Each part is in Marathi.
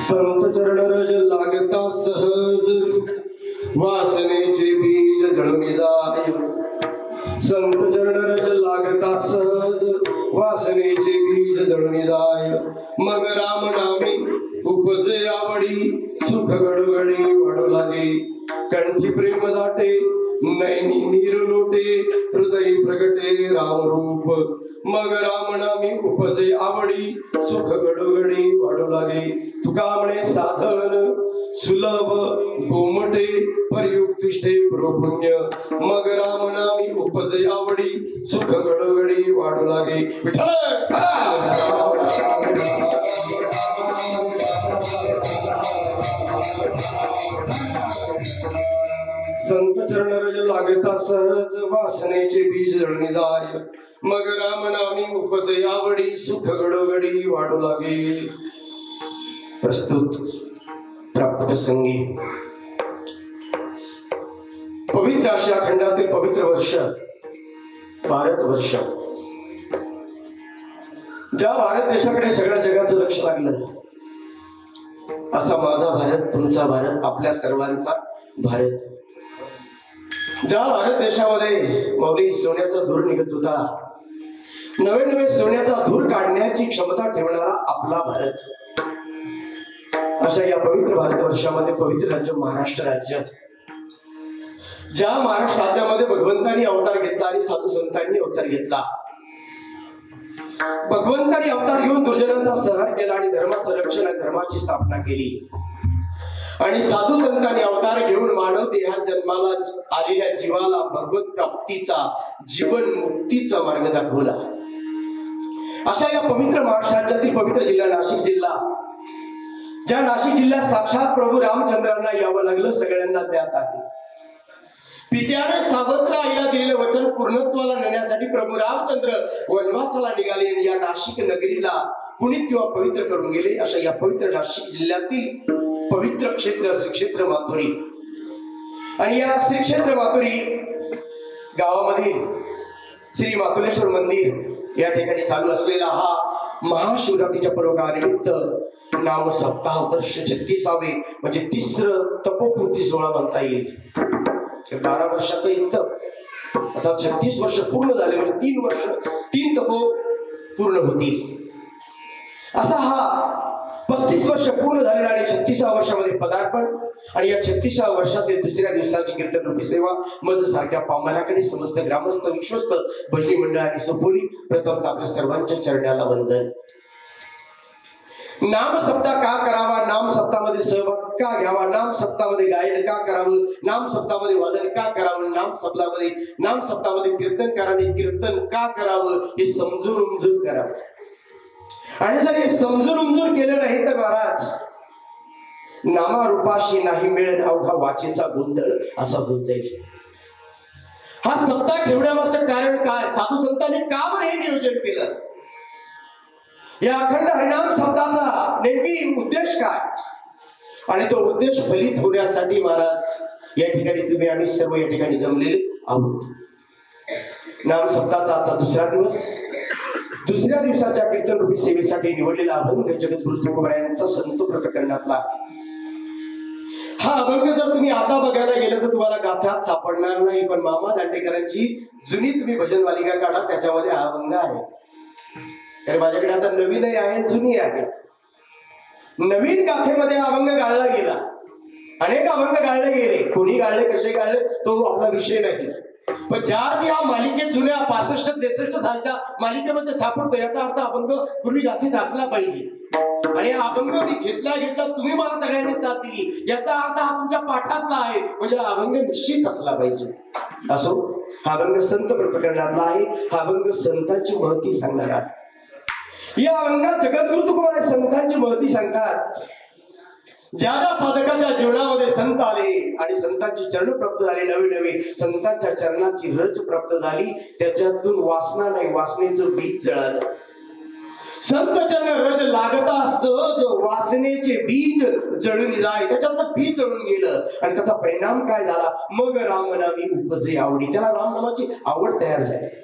संत चरणरज लागता सहज वासनेचे बीज जळून जाय। संत चरणरज लागता सहज वासनेचे बीज जळून जाय। मग राम नामी उपजे आवडी सुख गडगडी वाढू लागे। कंठी प्रेम दाटे नैनी नीर लोटे हृदय प्रगटे राम रूप। मग राम नामी उपजे आवडी सुख गडगडी वाढू लागे। तुका म्हणे साधन सुलभ गोमटे परयुक्तिष्ठे पुण्य। मग राम नामी उपजे आवडी सुख गडगडी वाढू लागे। विठ्ठल संत चरणरज लागता सहज वासनेचे बीज जळून जाय। मग राम नामी उपजे आवडी सुख गडगडी वाढू लागे। प्रस्तुत प्राप्त प्रसंगी पवित्र आशिया खंडातील पवित्र वर्ष भारत वर्ष, ज्या भारत देशाकडे सगळ्या जगाचं लक्ष लागलं असा माझा भारत, तुमचा भारत, आपल्या सर्वांचा भारत। ज्या भारत देशामध्ये मौली सोन्याचा धूर निघत होता, नवे नवे सोन्याचा धूर काढण्याची क्षमता ठेवणारा आपला भारत, अशा या पवित्र भारत वर्षामध्ये पवित्र राज्य महाराष्ट्र राज्य, ज्या महाराष्ट्र राज्यामध्ये भगवंतांनी अवतार घेतला आणि साधू संतांनी अवतार घेतला। भगवंतांनी अवतार घेऊन दुर्जनांचा संहार केला आणि धर्माचं रक्षण आणि धर्माची स्थापना केली। आणि साधू संतांनी अवतार घेऊन मानव देहात जन्माला आलेल्या जीवाला भगवत प्राप्तीचा, जीवन मुक्तीचा मार्ग दाखवला। अशा या पवित्र महाराष्ट्र राज्यातील पवित्र जिल्हा नाशिक जिल्हा, ज्या नाशिक जिल्ह्यात साक्षात प्रभू रामचंद्रांना यावं लागलं सगळ्यांना ज्ञात आहे। पित्याने सावत्र आईला दिलेले वचन पूर्णत्वाला नेण्यासाठी प्रभू रामचंद्र वनवासाला निघाले आणि या नाशिक नगरीला पुनीत किंवा पवित्र करून गेले। अशा या पवित्र नाशिक जिल्ह्यातील पवित्र क्षेत्र श्री क्षेत्र माथुरी, आणि या श्री क्षेत्र माथुरी गावामधील श्री माथुरेश्वर मंदिर या ठिकाणी चालू असलेला हा महाशिवरात्रीच्या पर्वकानिमित्त नाम सप्ताह वर्ष 36वे म्हणजे तिसरं तपोपूर्ती सोहळा म्हणता येईल। 12 वर्षाचं इथं आता 36 वर्ष पूर्ण झाले, म्हणजे 3 वर्ष 3 तपो पूर्ण होतील। असा हा 35 वर्ष पूर्ण झालेलं आणि 36व्या वर्षामध्ये पदार्पण आणि या 36व्या वर्षातील दुसऱ्या दिवसाची कीर्तन रूपी सेवा मज सारख्या पावमानाकडे समस्त ग्रामस्थ विश्वस्त भजनी मंडळाने सोपवली. प्रथम आपल्या सर्वांच्या चरणाला वंदन. नाम सप्ताह का करावा, नाम सप्ताहामध्ये सहभाग का घ्यावा, नाम सप्ताहामध्ये गायन का करावं, नाम सप्ताहामध्ये वादन का करावं, नाम सप्ताहामध्ये कीर्तनकाराने कीर्तन का करावं हे समजून उमजून करावं. आणि जर हे समजून उमजून केलं नाही तर महाराज नामारूपाशी नाही मिळेल अवघा वाचेचा गोंधळ असा होऊन जाईल. हा सप्ताह ठेवण्यावरचं कारण काय, साधू संतांनी का बरं हे नियोजन केलं, या अखंड हरिनाम सप्ताहाचा नेमकी उद्देश काय, आणि तो उद्देश फलित होण्यासाठी महाराज या ठिकाणी तुम्ही आम्ही सर्व या ठिकाणी जमलेले आहोत. नाम सप्ताहाचा आजचा दुसरा दिवस, दुसऱ्या दिवसाच्या कीर्तन रूपी सेवेसाठी निवडलेला अभंग जगद्गुरु तुकोबारायांचा संत प्रकरणातला हा अभंग जर तुम्ही आता बघायला गेलं तर तुम्हाला गाथात सापडणार नाही, पण मामा दांडेकरांची जुनी तुम्ही भजन मालिका काढा त्याच्यामध्ये हा अभंग आहे. तर माझ्याकडे आता नवीनही आहे जुनी आहे. नवीन गाथेमध्ये अभंग गाळला गेला, अनेक अभंग गाळले गेले, कोणी गाळले कसे गाळले तो आपला विषय नाही. पण ज्या अर्थी हा मालिकेत जुन्या 65-63 सालच्या मालिकेमध्ये सापडतो याचा अर्थ अभंग पूर्वी गाथीत असला पाहिजे. आणि हा अभंग मी घेतला तुम्ही मला सगळ्यांनी साथ दिली याचा अर्थ हा तुमच्या पाठातला आहे, म्हणजे हा अभंग निश्चित असला पाहिजे. असो, हा अभंग संत प्रकरणातला आहे. हा अभंग संतांची महती सांगणार आहे. या अभंगात जगद्गुरु तुकोबाराय संतांची महती सांगतात. ज्या ज्या साधकाच्या जीवनामध्ये संत आले आणि संतांची चरण प्राप्त झाली, नवे नवे संतांच्या चरणाची रज प्राप्त झाली, त्याच्यातून वासना नाही वासनेचं बीज जळालं. संत चरण रज लागता सहज वासनेचे बीज जळून जाय, त्याच्यातलं बीज जळून गेलं आणि त्याचा परिणाम काय झाला, मग रामनामी उपजे आवडी, त्याला रामनामाची आवड तयार झाली.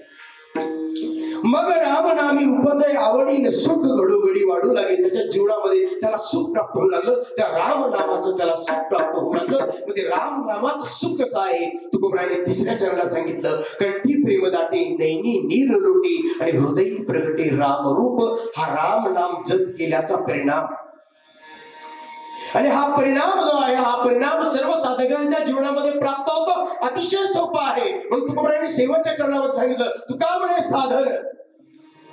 मग रामनामी उपजय आवडीने सुख घडोघडी वाढू लागेल, त्याच्या जीवनामध्ये त्याला सुख प्राप्त होऊ लागलं, त्या राम नामाचं त्याला सुख प्राप्त होऊ लागलं. मग ते राम नामाचं सुख कसं आहे तुकोबाराने तिसऱ्या चरणाला सांगितलं, कंठी प्रेम दाटे नैनी नीर लोटे आणि हृदयी प्रगटे रामरूप. हा राम नाम जप केल्याचा परिणाम, आणि हा परिणाम जो आहे हा परिणाम सर्व साधकांच्या जीवनामध्ये प्राप्त होतो. अतिशय सोपा आहे. म्हणून तुकोबाराने शेवटच्या चरणावर सांगितलं, तुका म्हणे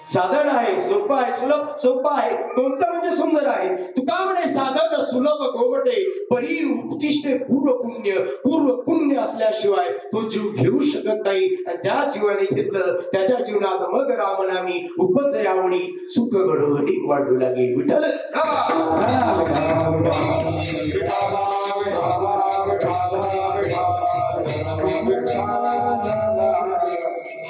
साधन आहे, सोपं आहे, सुलभ सोपं आहे, कोणतं म्हणजे सुंदर आहे. तुका म्हणे साधन सुलभ गोवटे परी उपतिष्ठे पूर्व पुण्य असल्याशिवाय तो जीव घेऊ शकत नाही. आणि ज्या जीवाने घेतलं त्याच्या जीवनात मग रामनामी उपजय आवडी सुख घडोघडी वाढू लागेल. विठ्ठल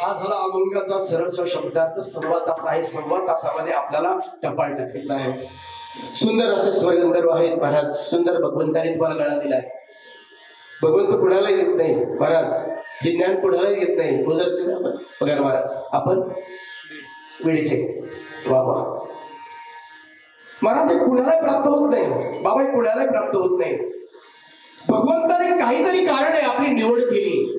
हा झाला अभंगाचा सरळ शब्दार्थ. 1.25 तास आहे. 1.25 तासामध्ये आपल्याला टपाल टाकायचा आहे. सुंदर असे स्वरगंधर्व आहेत महाराज. सुंदर भगवंताने तुम्हाला गळा दिलाय. भगवंत कुणालाही देत नाही महाराज, हे ज्ञान कुणालाही देत नाही. गोजरचे पगार महाराज आपण वेळेचे बाबा महाराज हे कुणालाही प्राप्त होत नाही. बाबा हे कुणालाही प्राप्त होत नाही. भगवंताने काहीतरी कारण आहे आपली निवड केली.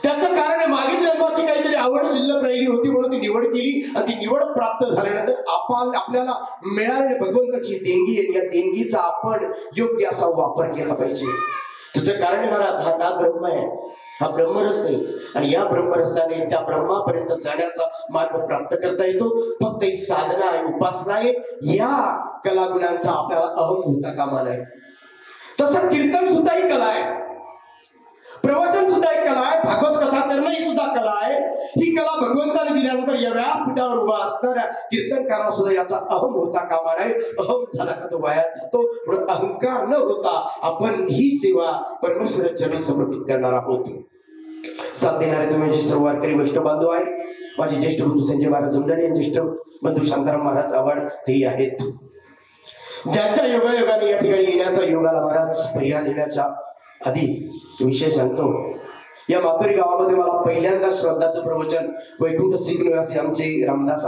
त्याचं कारण आहे मागील जन्माची काहीतरी आवड शिल्लक राहिली होती म्हणून ती निवड केली, आणि ती निवड प्राप्त झाल्यानंतर आपल्याला मिळालेली भगवंताची देणगी आहे. या देणगीचा आपण योग्य असा वापर केला पाहिजे. त्याचं कारण महाराज हा ब्रह्म आहे, हा ब्रह्मरस आहे, आणि या ब्रह्मरसाने त्या ब्रह्मापर्यंत जाण्याचा मार्ग प्राप्त करता येतो. फक्त ही साधना आहे, उपासना आहे. या कलागुणांचा आपल्याला अहम होता कामा नये. तसं कीर्तन सुद्धा ही कला आहे, प्रवचन सुद्धा एक कला आहे, भागवत कथा करणं ही सुद्धा कला आहे. ही कला भगवंताने दिल्यानंतर या व्यासपीठावर उभा असणाऱ्या कीर्तनकारांना सुद्धा याचा अहम होता कामा नये. अहम झाला का तो वाया जातो. म्हणून अहंकार न होता आपण ही सेवा परमेश्वराच्या चरणी समर्पित करणार आहोत. साथ देणारे तुम्ही जे सर्व वारकरी वैष्णव बांधव आहे, माझे ज्येष्ठ बंधू संजय महाराज जमदाडे आणि ज्येष्ठ बंधू शांताराम महाराज आव्हाड तेही आहेत. ज्यांच्या योगायोगाने या ठिकाणी येण्याचा योगाला महाराज पर्याय येण्याच्या आधी विषय सांगतो. या मातोरी गावामध्ये मला पहिल्यांदा श्रद्धाचं प्रवचन वैकुंठ सिंह निवासी आमचे रामदास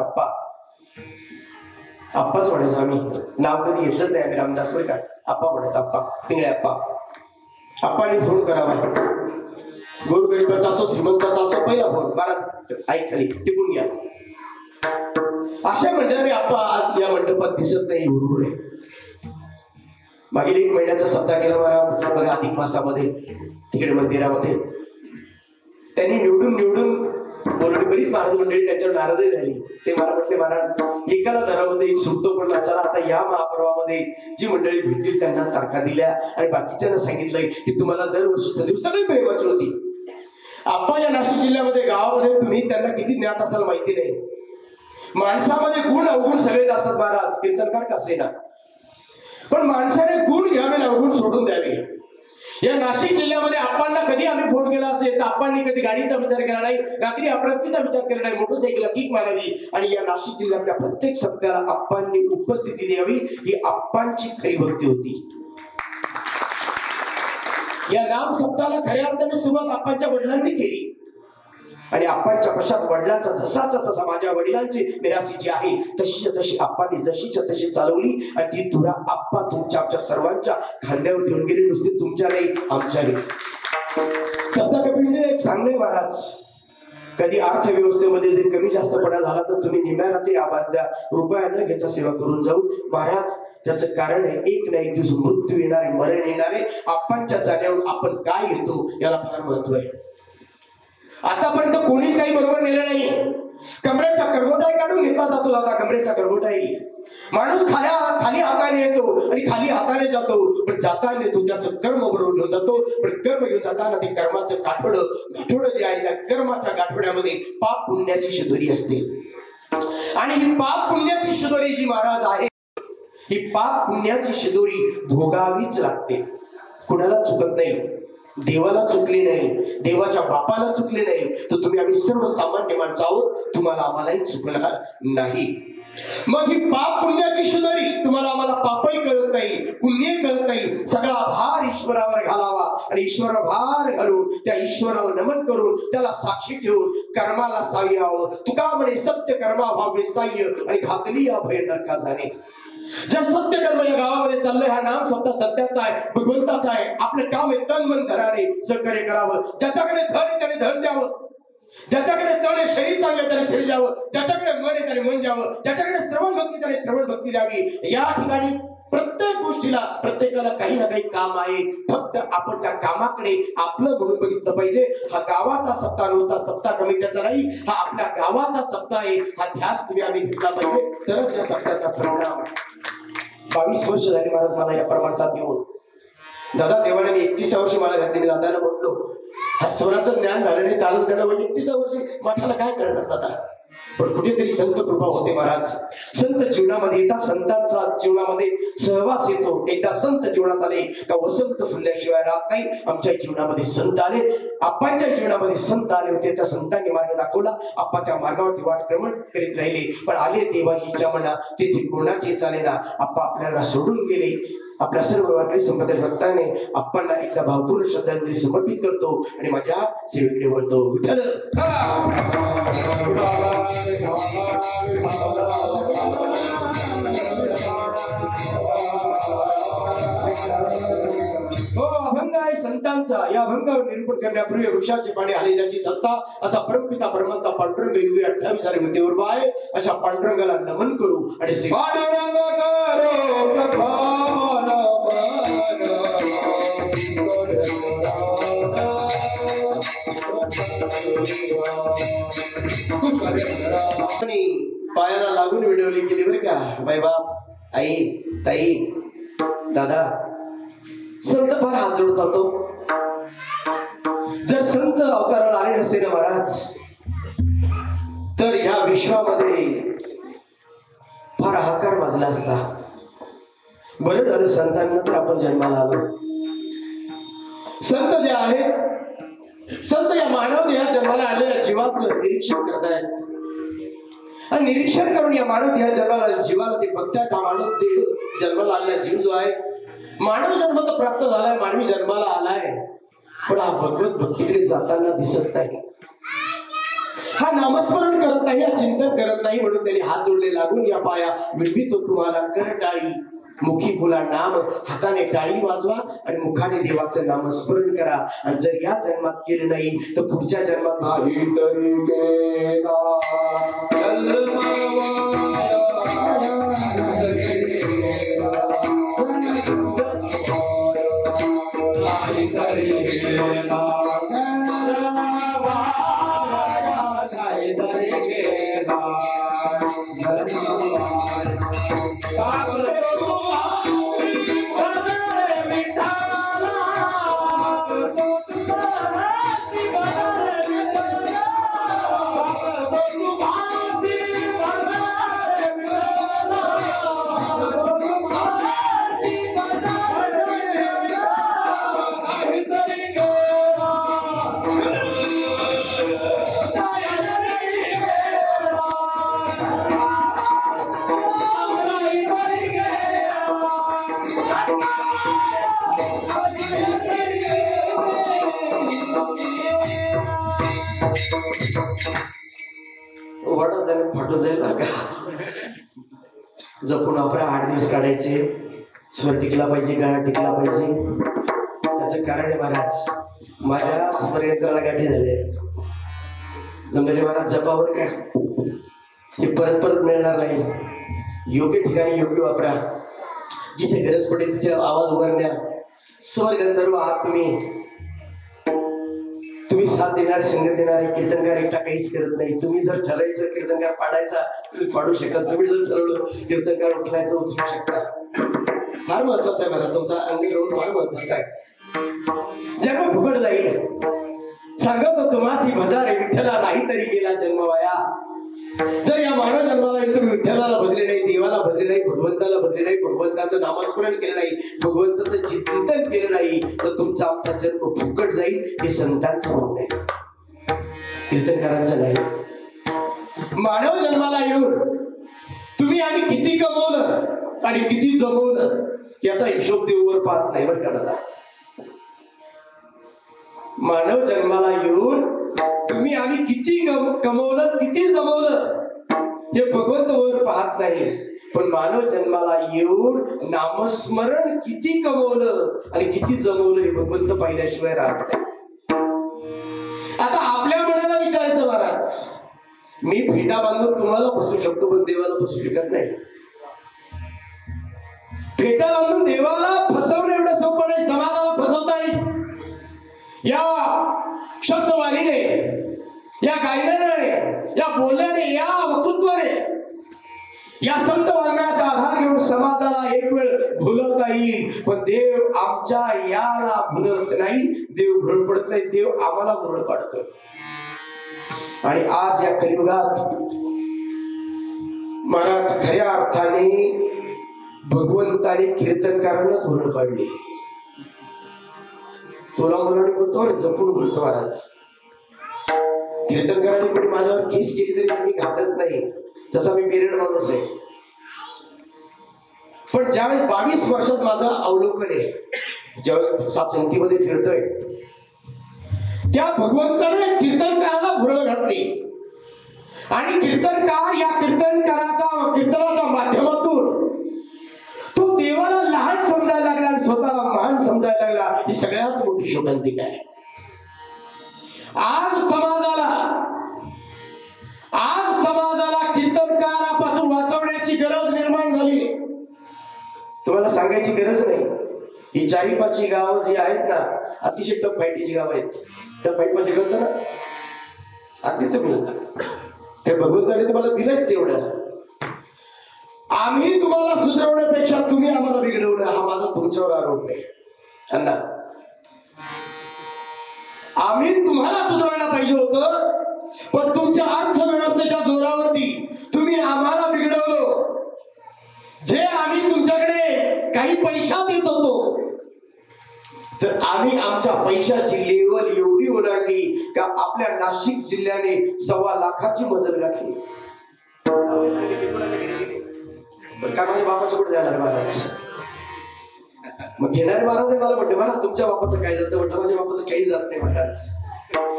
आप्पाच म्हणायचो आम्ही. नाव कधी घेतलं नाही आम्ही रामदास वर का आप्पा म्हणायचं. आप्पा पिंगळे आप्पाने फोन करावा. गोरगरिबाचा असो श्रीमंताचा असो पहिला फोन महाराज ऐक खाली टिपून घ्या. अशा मंडळाने आप्पा आज या मंडपात दिसत नाही, बरोबर आहे. मागील 1 महिन्याचा सप्ताह केला मला अधिक मासामध्ये तिकडे मंदिरामध्ये. त्यांनी निवडून बोलवली. बरीच महाराज मंडळी त्यांच्यावर नाराजही झाली. ते मला म्हटले, महाराज एकाला दरामध्ये एक सुटतो, पण चला आता या महापर्वामध्ये जी मंडळी भेटतील त्यांना तारखा दिल्या आणि बाकीच्यांना सांगितलंय की तुम्हाला दरवर्षी संधी सगळी प्रेमाची होती. आप्पा या नाशिक जिल्ह्यामध्ये गावामध्ये तुम्ही त्यांना किती ज्ञात असाल माहिती नाही. माणसामध्ये गुण अवगुण सगळेच असतात महाराज, कीर्तनकार कसे ना, पण माणसाने गुण घ्यावे, अवगुण सोडून द्यावे. या नाशिक जिल्ह्यामध्ये आप्पांना कधी आम्ही फोन केला असेल तर आप्पांनी कधी गाडीचा विचार केला नाही, रात्री अपरात्रीचा विचार केला नाही, मोटरसायकलला किक मारावी आणि या नाशिक जिल्ह्यातल्या प्रत्येक सप्त्याला आप्पांनी उपस्थिती द्यावी ही आप्पांची खरी भक्ती होती. या नाम सप्ताहाला खऱ्या अर्थाने सुरुवात आप्पांच्या वडिलांनी केली आणि आप्पांच्या पश्चात वडिलांचा जसाचा तसा माझ्या वडिलांची मिरासी जी आहे तशी आप्पांनी जशीच्या तशी चालवली आणि ती धुरा आप्पा तुमच्या आमच्या सर्वांच्या खांद्यावर घेऊन गेले. नुसते तुमच्या नाही, आमच्या नाही. सप्ताह कपिलने एक सांगणे महाराज, कधी अर्थव्यवस्थेमध्ये जर कमी जास्त पडा झाला तर तुम्ही निम्या रात्री आवाज द्या, रुपया न घेता सेवा करून जाऊ. महाराज त्याचं कारण आहे, एक ना एक दिवस मृत्यू येणारे, मरण येणारे. आप्पांच्या जाण्यावर आपण काय घेतो याला फार महत्व आहे. आतापर्यंत कोणीच काही बरोबर नेलं नाही. कमरेचा करगोटाही काढून घेतला जातो. दादा कमरेचा करगोटाही माणूस खाली हाताने येतो आणि खाली हाताने जातो, पण जाताना येतो त्याचं कर्म बरोबर घेऊन जातो. पण कर्म घेऊन जाताना ते कर्माचं गाठोडं जे आहे त्या कर्माच्या गाठोड्यामध्ये पाप पुण्याची शिदोरी असते आणि ही पाप पुण्याची शिदोरी जी महाराज आहे, ही पाप पुण्याची शिदोरी भोगावीच लागते. कुणाला चुकत नाही, देवाला चुकली नाही, देवाच्या बापाला चुकले नाही, तर तुम्ही आम्ही सर्व सामान्य माणसं आहोत, तुम्हाला आम्हालाही चुकणार नाही. मग ही पाप पुण्याची शिदोरी, तुम्हाला आम्हाला पापही कळत नाही, पुण्यही कळत नाही, सगळा भार ईश्वरावर घालावा आणि ईश्वरावर भार घालून त्या ईश्वराला नमन करून त्याला साक्षी ठेवून कर्माला साह्य यावं. तुका म्हणे सत्य कर्मा व्हावे साह्य आणि घातली या भय नरका जाणे. जर सत्य कर्म या गावामध्ये चाललंय, हा नाम सप्ताह सत्याचा आहे, भगवंताचा आहे. आपलं काम आहे तन मन धनाने सहकार्य करावं. ज्याच्याकडे धन आहे त्याने धन द्यावं, ज्याच्याकडे तन आहे शरीर चांगलं त्याने शरीर द्यावं, ज्याच्याकडे मन आहे त्याने मन द्यावं, ज्याच्याकडे श्रवण भक्ती त्याने श्रवण भक्ती द्यावी. या ठिकाणी प्रत्येक गोष्टीला प्रत्येकाला काही ना काही काम आहे. फक्त आपण त्या कामाकडे आपलं म्हणून बघितलं पाहिजे. हा गावाचा सप्ताह नुसता सप्ताह कमिटीचा नाही, हा आपल्या गावाचा सप्ताह आहे. हा ध्यास तुम्ही आम्ही घेतला पाहिजे, तरच या सप्ताहाचा परिणाम. 22 वर्ष झाली महाराज मला या परमार्थात येऊन. दादा देवाने 31 वर्षी मला घातली. मी दादाला म्हटलो, हा स्वराचं ज्ञान झालं नाही, चालत त्याला 31 वर्षी मठाला काय करणार दादा. पण कुठेतरी संत कृपा होते महाराज. संत जीवनामध्ये येतात, संतांचा जीवनामध्ये सहवास येतो. एकदा संत जीवनात आले का वसंत फुलल्याशिवाय राहत नाही. आमच्या जीवनामध्ये संत आले, आप्पांच्या जीवनामध्ये संत आले होते. त्या संतांनी मार्ग दाखवला. आप्पा त्या मार्गावरती वाटक्रमण करीत राहिले, पण आले देवाजीच्या मना तेथे कोणाचे चाले ना. आप्पा आपल्याला सोडून गेले. आपल्या सर्व वारकरी संप्रदाय भक्ताने आप्पांना एकदा भावपूर्ण श्रद्धांजली समर्पित करतो आणि माझ्या सेवेकडे वळतो. विठ्ठल अभंग आहे संतांचा. या अभंगावर निरूपण करण्यापूर्वी वृक्षाचे पाणी आले ज्याची सत्ता असा परमपिता परमात्मा पांडुरंग युगी 28 मिनिटेवर आहे. अशा पांडुरंगाला नमन करू आणि पायाला लागून विडवली गेली बरं का. बाई बाप, आई, ताई, दादा, संत फार हात जोडत होतो. जर संत अवताराला आले नसते ना महाराज, तर ह्या विश्वामध्ये फार हाकार वाजला असता. बरं झालं संतांनंतर आपण जन्माला आलो. संत जे आहे, संत या मानव देहा जन्माला आलेल्या जीवाचं निरीक्षण करतायत आणि निरीक्षण करून या मानव देहा जन्माला जीवाला ते बघतायत. हा मानव देह जन्माला आलेला जीव जो आहे, मानव जन्म तर प्राप्त झालाय, मानवी जन्माला आलाय, पण हा भगवत भक्तीकडे जाताना दिसत नाही. हा नामस्मरण करत नाही, हा चिंतन करत नाही. म्हणून त्यांनी हात जोडले लागून या पाया विनवितो तुम्हाला कर टाळी. मुखी बोला नाम, हाताने टाळी वाजवा आणि मुखाने देवाचं नामस्मरण करा. आणि जर या जन्मात केलं नाही तर पुढच्या जन्मात नाही तरी गेला जपून आपण 8 दिवस काढायचे. स्वर टिकला पाहिजे, गाणं टिकला पाहिजे. त्याचं कारण आहे महाराज, माझ्या स्मरणेला गाठी झाले. जमले महाराज जपावर काय हे परत परत मिळणार नाही. योग्य ठिकाणी योग्य वापरा. जिथे गरज पडेल तिथे आवाज उभारण्या. स्वर गंधर्व आहात तुम्ही. तुम्ही साथ देणारे, संगत देणारे कीर्तनकार एकटा काहीच करत नाही. तुम्ही जर ठरायचं कीर्तनकार पाडायचा तुम्ही पाडू शकत. तुम्ही जर ठरवलं कीर्तनकार उचलायचं उचलू शकता. फार महत्वाचं आहे मला तुमचा अंगीकार फार महत्वाचा आहे. जन्म फुकट जाईल. सांगतो तुम्हाला भजा रे विठ्ठला नाही तरी गेला जन्म वाया. जर या मानव जन्माला तुम्ही विठ्ठलाला भजले नाही, देवाला भजले नाही, भगवंताला भजले नाही, भगवंताचं नामस्मरण केलं नाही, भगवंताचं चिंतन केलं नाही, तर तुमचा आमचा जन्म फुकट जाईल. हे संतांचं म्हणणं आहे, कीर्तनकारांचं नाही. मानव जन्माला येऊन तुम्ही आणि किती कमवलं आणि किती जमवलं याचा हिशोब देऊवर पाहत नाही बरं का दादा. मानव जन्माला येऊन तुम्ही आम्ही किती कमवलं किती जमवलं हे भगवंत वर पाहत नाही. पण मानव जन्माला येऊन नामस्मरण किती कमवलं आणि किती जमवलं हे भगवंत पाहिल्याशिवाय राहत नाही. आता आपल्या मनाला विचारायचं महाराज, मी फेटा बांधून तुम्हाला फसू शकतो पण देवाला फसू शकत नाही. फेटा बांधून देवाला फसवणं एवढं सोपं नाही, समाजाला फसवता येईल. या शब्दवाणीने, या गायनाने, या बोलण्याने, या वक्तृत्वाने, या संत वाङ्मयाचा आधार घेऊन समाजाला एक वेळ भुलवता येईल. पण देव आमच्या याला भुलत नाही. देव भुरळ पडत नाही, देव आम्हाला भुरळ पाडतो. आणि आज या कलियुगात महाराज खऱ्या अर्थाने भगवंताने कीर्तनकारांनाच भुरळ पाडली. तोला मुलाने बोलतो आणि जपून बोलतो महाराज. कीर्तनकारांनी पण माझ्यावर केस केली तरी मी घाबरत नाही, तसा मी पेरियड माणूस आहे. पण ज्यावेळेस 22 वर्षात माझं अवलोकन आहे, ज्यावेळेस सातसंगतीमध्ये फिरतोय, त्या भगवंताने कीर्तनकाराला भुरळ घातली. आणि कीर्तनकार या कीर्तनाच्या माध्यमातून तो देवाला लहान समजायला लागला आणि स्वतःला महान समजायला लागला. ही सगळ्यात मोठी शोकांतिका आहे. आज समाजाला कीर्तनकारापासून वाचवण्याची गरज निर्माण झाली. तुम्हाला सांगायची गरज नाही. ही 4-5 गावं जी आहेत ना, अतिशय टफ फाईटीची गाव आहेत. टफ फाईट म्हणजे कळतं ना, अगदी तुम्ही ते भगवंताने तुम्हाला दिलंच तेवढं. आम्ही तुम्हाला सुधारवण्यापेक्षा तुम्ही आम्हाला बिघडवलं, हा माझा तुमच्यावर आरोप आहे. अण्णा, आम्ही तुम्हाला सुधारायला पाहिजे होतं, पण तुमच्या अर्थव्यवस्थेच्या जोरावरती तुम्ही आम्हाला बिघडवलं. जे आम्ही तुमच्याकडे काही पैसा देत होतो, तर आम्ही आमच्या पैशाची लेवल एवढी ओलांडली का आपल्या नाशिक जिल्ह्याने 1.25 लाखाची मजल गाठली. काय माझ्या बापाच्या कुठे जाणार महाराज? मग घेणारे महाराज आहे. मला म्हटलं महाराज तुमच्या बापाचं काय जातं? म्हटलं माझ्या बापाचं काही जात नाही महाराज.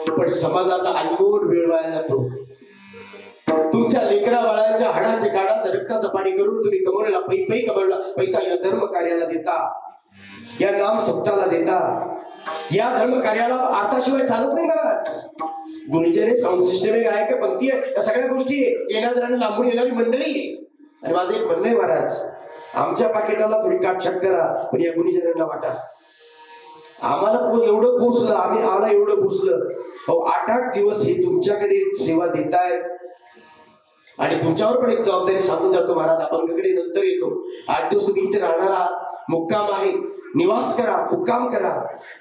पण समाजाचा अनमोल वेळ वाया जातो. तुमच्या लेकरा बाळांच्या हाडाचे काढाचं रक्ताचं पाणी करून तुम्ही कमवलेला कमवला पैसा या धर्म कार्याला देता, या नाम सप्ताला देता. या धर्म कार्याला अर्थाशिवाय चालत नाही महाराज. गुरुजने साऊंड सिस्टम एक आहे का पंक्ती आहे, या सगळ्या गोष्टी येणाऱ्या लांबून येणारी मंडळी. आणि माझं एक म्हणणं आहे महाराज, आमच्या पाकिटाला थोडी काटछाट करा, पण या गुणीजनांना वाटा. आम्हाला एवढं पोचलं, आम्ही आला एवढं पोचलं. 8-8 दिवस हे तुमच्याकडे सेवा देतायत आणि तुमच्यावर पण एक जबाबदारी सांगून जातो महाराज. आपण तिकडे नंतर येतो. 8 दिवस तुम्ही इथे राहणार आहात, मुक्काम आहे, निवास करा, मुक्काम करा.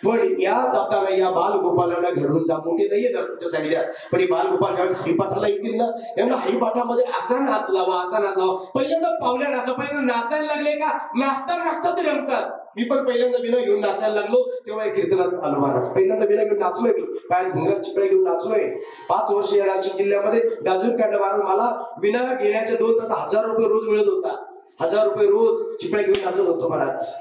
पण या जाताना या बालगोपालांना घडवून जा. मोठे नाही येणार तुमच्या सांगितल्या, पण हे बालगोपाल ज्यावेळेस हरिपाठाला येतील ना, यांना हरिपाठामध्ये असा नाच लावा, असा नाच लावा. पहिल्यांदा पावल्या नाचा, पहिल्यांदा नाचायला लागले का नाचता नाचता ते रमतात. मी पण पहिल्यांदा विना घेऊन नाचायला लागलो तेव्हा एक कीर्तनात आलो महाराज. पहिल्यांदा विना घेऊन नाचलोय मी, पायात घुंगरात चिपळ्या घेऊन नाचलोय. 5 वर्ष या नाशिक जिल्ह्यामध्ये गाजून काढलं महाराज. मला विना घेण्याचे 2 तास 1000 रुपये रोज मिळत होता. 1000 रुपये रोज चिपळ्या घेऊन नाचत होतो महाराज.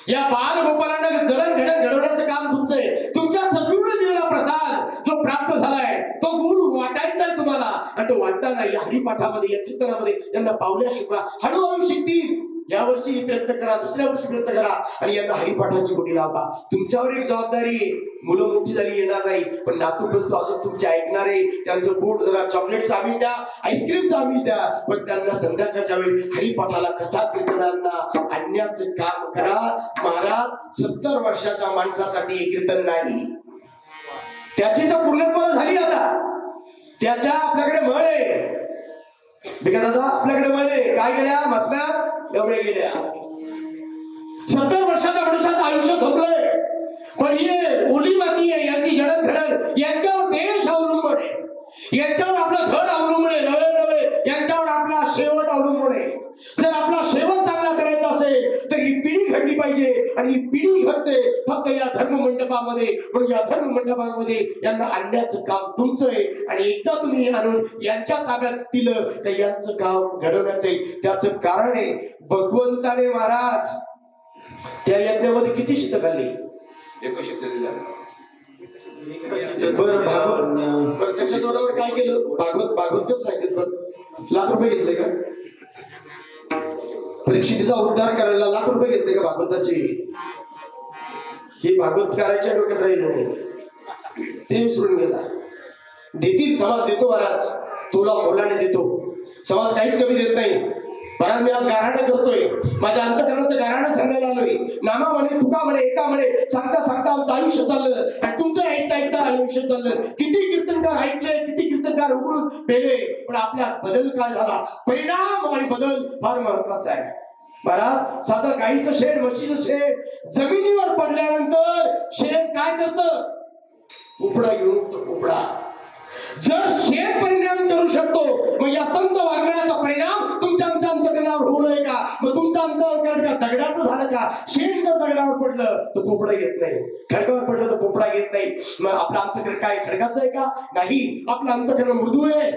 या बालगोपालांना जडणघडण घडवण्याचं काम तुमचं आहे. तुमच्या सद्गुरूने दिलेला प्रसाद जो प्राप्त झालाय तो गुण वाटायचा आहे तुम्हाला. आणि तो वाटताना या हरिपाठामध्ये, या कीर्तनामध्ये यांना पावल्या शिकवा. हळूहळू शिकतील. या वर्षी प्रयत्न करा, दुसऱ्या वर्षी प्रयत्न करा आणि यांना हरिपाठाची गोडी लावा. तुमच्यावर एक जबाबदारी. मुलं मोठी झाली येणार नाही, पण नातू बंधू अजून तुमचे ऐकणारे. त्यांचं पोट जरा चॉकलेटचं आम्ही द्या, आईस्क्रीमचं आम्ही द्या, पण त्यांना संध्याकाळच्या वेळी हरिपाठाला, कथा कीर्तनांना आणण्याचं काम करा. महाराज 70 वर्षाच्या माणसासाठी हे कीर्तन नाही. त्याची तर पूर्णत्व झाली आता. त्याच्या आपल्याकडे म्हण आहे दादा, आपल्याकडे म्हण आहे. काय केल्या मसनात एवढे गेल्या. 70 वर्षाच्या मनुष्याचं आयुष्य संपलंय. पण हे ओली माती आहे, यांची जडणघडण, यांच्यावर देश अवलंबून आहे, यांच्यावर आपलं घर अवलंबून आहे. नवे यांच्यावर आपला शेवट अवलंबून आहे. जर आपला शेवट चांगला करायचा असेल तर ही पिढी घडली पाहिजे. आणि ही पिढी घडते फक्त या धर्म मंडपामध्ये. म्हणून या धर्म मंडपामध्ये यांना आणण्याचं काम तुमचं आहे. आणि एकदा तुम्ही आणून यांच्या ताब्यात दिलं तर यांचं काम घडवण्याचं आहे. त्याचं कारण आहे भगवंताने महाराज त्या यज्ञामध्ये किती शीत खाल्ली? 1 शीत दिला. बरं भागवत, त्याच्या जोरावर काय केलं? भागवत कसं सांगितलं? लाख रुपये घेतले का? परीक्षितीचा उद्धार करायला लाख रुपये घेतले का भागवताचे? हे भागवतकाराच्या डोक्यात राहिलं नाही, ते विसरून गेला. देतील, समाज देतो महाराज, तुला मोलाने देतो. समाज काहीच कमी देत नाही. महाराज मी आज गाराणं करतोय, माझ्या अंतःकरणात गाराणं सांगायला आलोय. नामा म्हणे, तुका म्हणे, एका म्हणे, सांगता सांगता आमचं आयुष्य चाललं आणि तुमचं ऐकता ऐकता आयुष्य चाललं. किती कीर्तनकार ऐकले, किती कीर्तनकार उघडून पेले, पण आपल्यात बदल काय झाला? परिणाम आणि बदल फार महत्वाचा आहे महाराज. साधं गाईचं शेण, म्हशीचं शेण जमिनीवर पडल्यानंतर शेण काय करतं? उपडा घेऊन उपडा. जर शेण परिणाम करू शकतो, मग या संत वागण्याचा परिणाम तुमच्या आमच्या अंतकरणावर होऊ नये का? मग तुमचं अंतकरण का दगडाचं झालं का? शेण जर दगडावर पडलं तर पोपडा येत नाही, खडगावर पडलं तर पोपडा येत नाही. मग आपलं अंतकरण काय खडगाचं आहे का? नाही. आपलं अंतकरण मृदू आहे,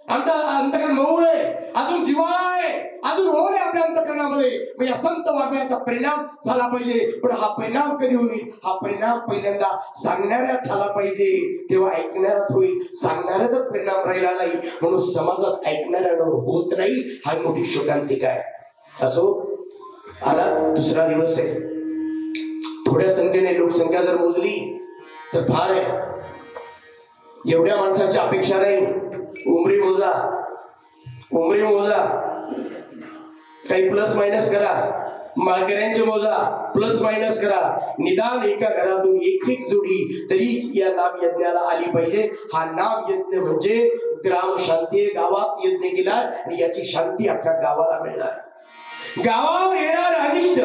आमचं अंतकरण मऊ आहे, अजून जिव्हाळा आहे, अजून ओढ आहे आपल्या अंतकरणामध्ये. मग या संत वागण्याचा परिणाम झाला पाहिजे. पण हा परिणाम कधी होईल? हा परिणाम पहिल्यांदा सांगणाऱ्यात झाला पाहिजे, तेव्हा ऐकणाऱ्यात होईल. सांगणाऱ्यातच परिणाम राहिला नाही, म्हणून समाजात ऐकणाऱ्यावर होत नाही. हा मोठी शोकांतिका आहे. असो, आला दुसरा दिवस आहे. थोड्या संख्येने लोकसंख्या जर मोजली तर फार आहे. एवढ्या माणसाची अपेक्षा नाही. उमरी मोजा, उमरी मोजा, काही प्लस मायनस करा. माळकऱ्यांचे मोजा, प्लस मायनस करा. निदान एका घरातून एक जोडी तरी या नाम यज्ञाला आली पाहिजे. हा नाम यज्ञ म्हणजे ग्राम शांती. गावात यज्ञ केला आणि याची शांती अख्ख्या गावाला मिळणार. गावावर येणार अनिष्ट,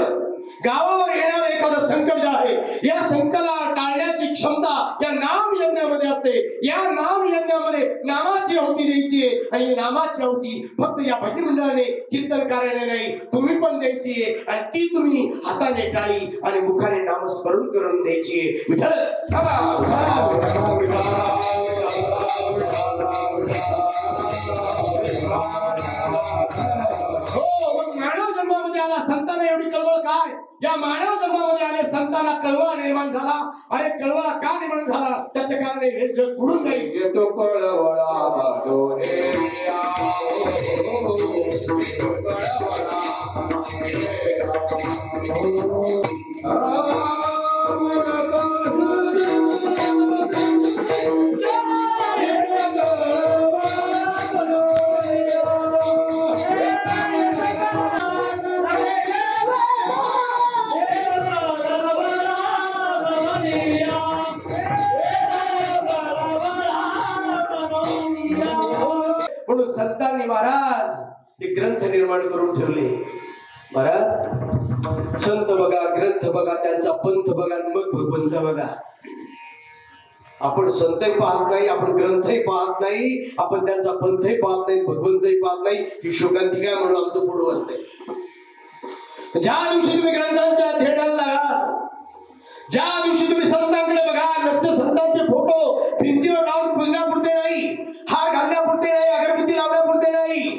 गावावर येणार एखादं संकट जे आहे, या संकटाला टाळण्याची क्षमता या नाम यज्ञामध्ये असते. या नाम यज्ञामध्ये नामाची आहुती द्यायची आणि नामाची आहुती फक्त या भजन मंडळाने, कीर्तनकाराने नाही, तुम्ही पण द्यायची आहे. आणि ती तुम्ही हाताने टाळी आणि मुखाने नामस्मरण करून द्यायची आहे. विठ्ठल मानव जन्मामध्ये आला संतांना एवढी कळवळ काय? या मानव जन्मामध्ये आले संतांना कळवळा निर्माण झाला. अरे कळवळा का निर्माण झाला? त्याचं कारण हे जग बुडून जाईल. येतो कळवळा म्हणून संतांनी महाराज एक ग्रंथ निर्माण करून ठेवले. महाराज संत बघा, ग्रंथ बघा, त्यांचा पंथ बघा, मग भगवंत बघा. आपण संतही पाहत नाही, आपण ग्रंथही पाहत नाही, आपण त्यांचा पंथही पाहत नाही, भगवंतही पाहत नाही. ही शोकांतिका म्हणून आमचं पुढं वाटतंय. ज्या दिवशी तुम्ही ग्रंथांच्या अध्ययनाला लागाल, ज्या दिवशी तुम्ही संतांकडे बघा, नसते संतांचे फोटो भिंतीवर लावून पुजण्यापुरते नाही, हार घालण्यापुरते नाही, अगरबत्ती लावण्यापुरते नाही.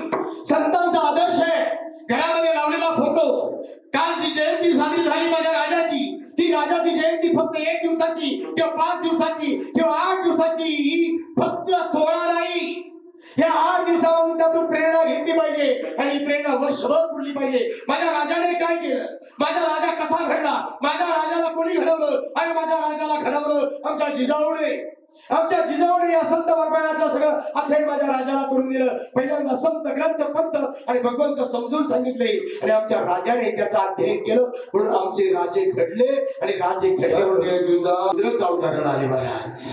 संतांचा आदर्श आहे घरामध्ये लावलेला फोटो. काल जी जयंती झाली माझ्या राजाची, ती राजाची जयंती फक्त 1 दिवसाची किंवा 5 दिवसाची किंवा 8 दिवसाची, ही फक्त 16 नाही. या 8 दिवसावरून त्यातून प्रेरणा घेतली पाहिजे आणि प्रेरणा वर्षभर पुरली पाहिजे. माझ्या राजाने काय केलं, माझा राजा कसा घडला, माझ्या राजाला कोणी घडवलं आणि माझ्या राजाला घडवलं आमच्या जिजाऊने. आमच्या जिजाऊने या संत वाङ्मयाचं सगळं अध्ययन माझ्या राजाला करून दिलं. पहिल्यांदा संत, ग्रंथ, पंथ आणि भगवंत समजून सांगितले आणि आमच्या राजाने त्याचं अध्ययन केलं. म्हणून आमचे राजे घडले आणि राजे घडल्यावर रुद्रच अवतरण आले महाराज.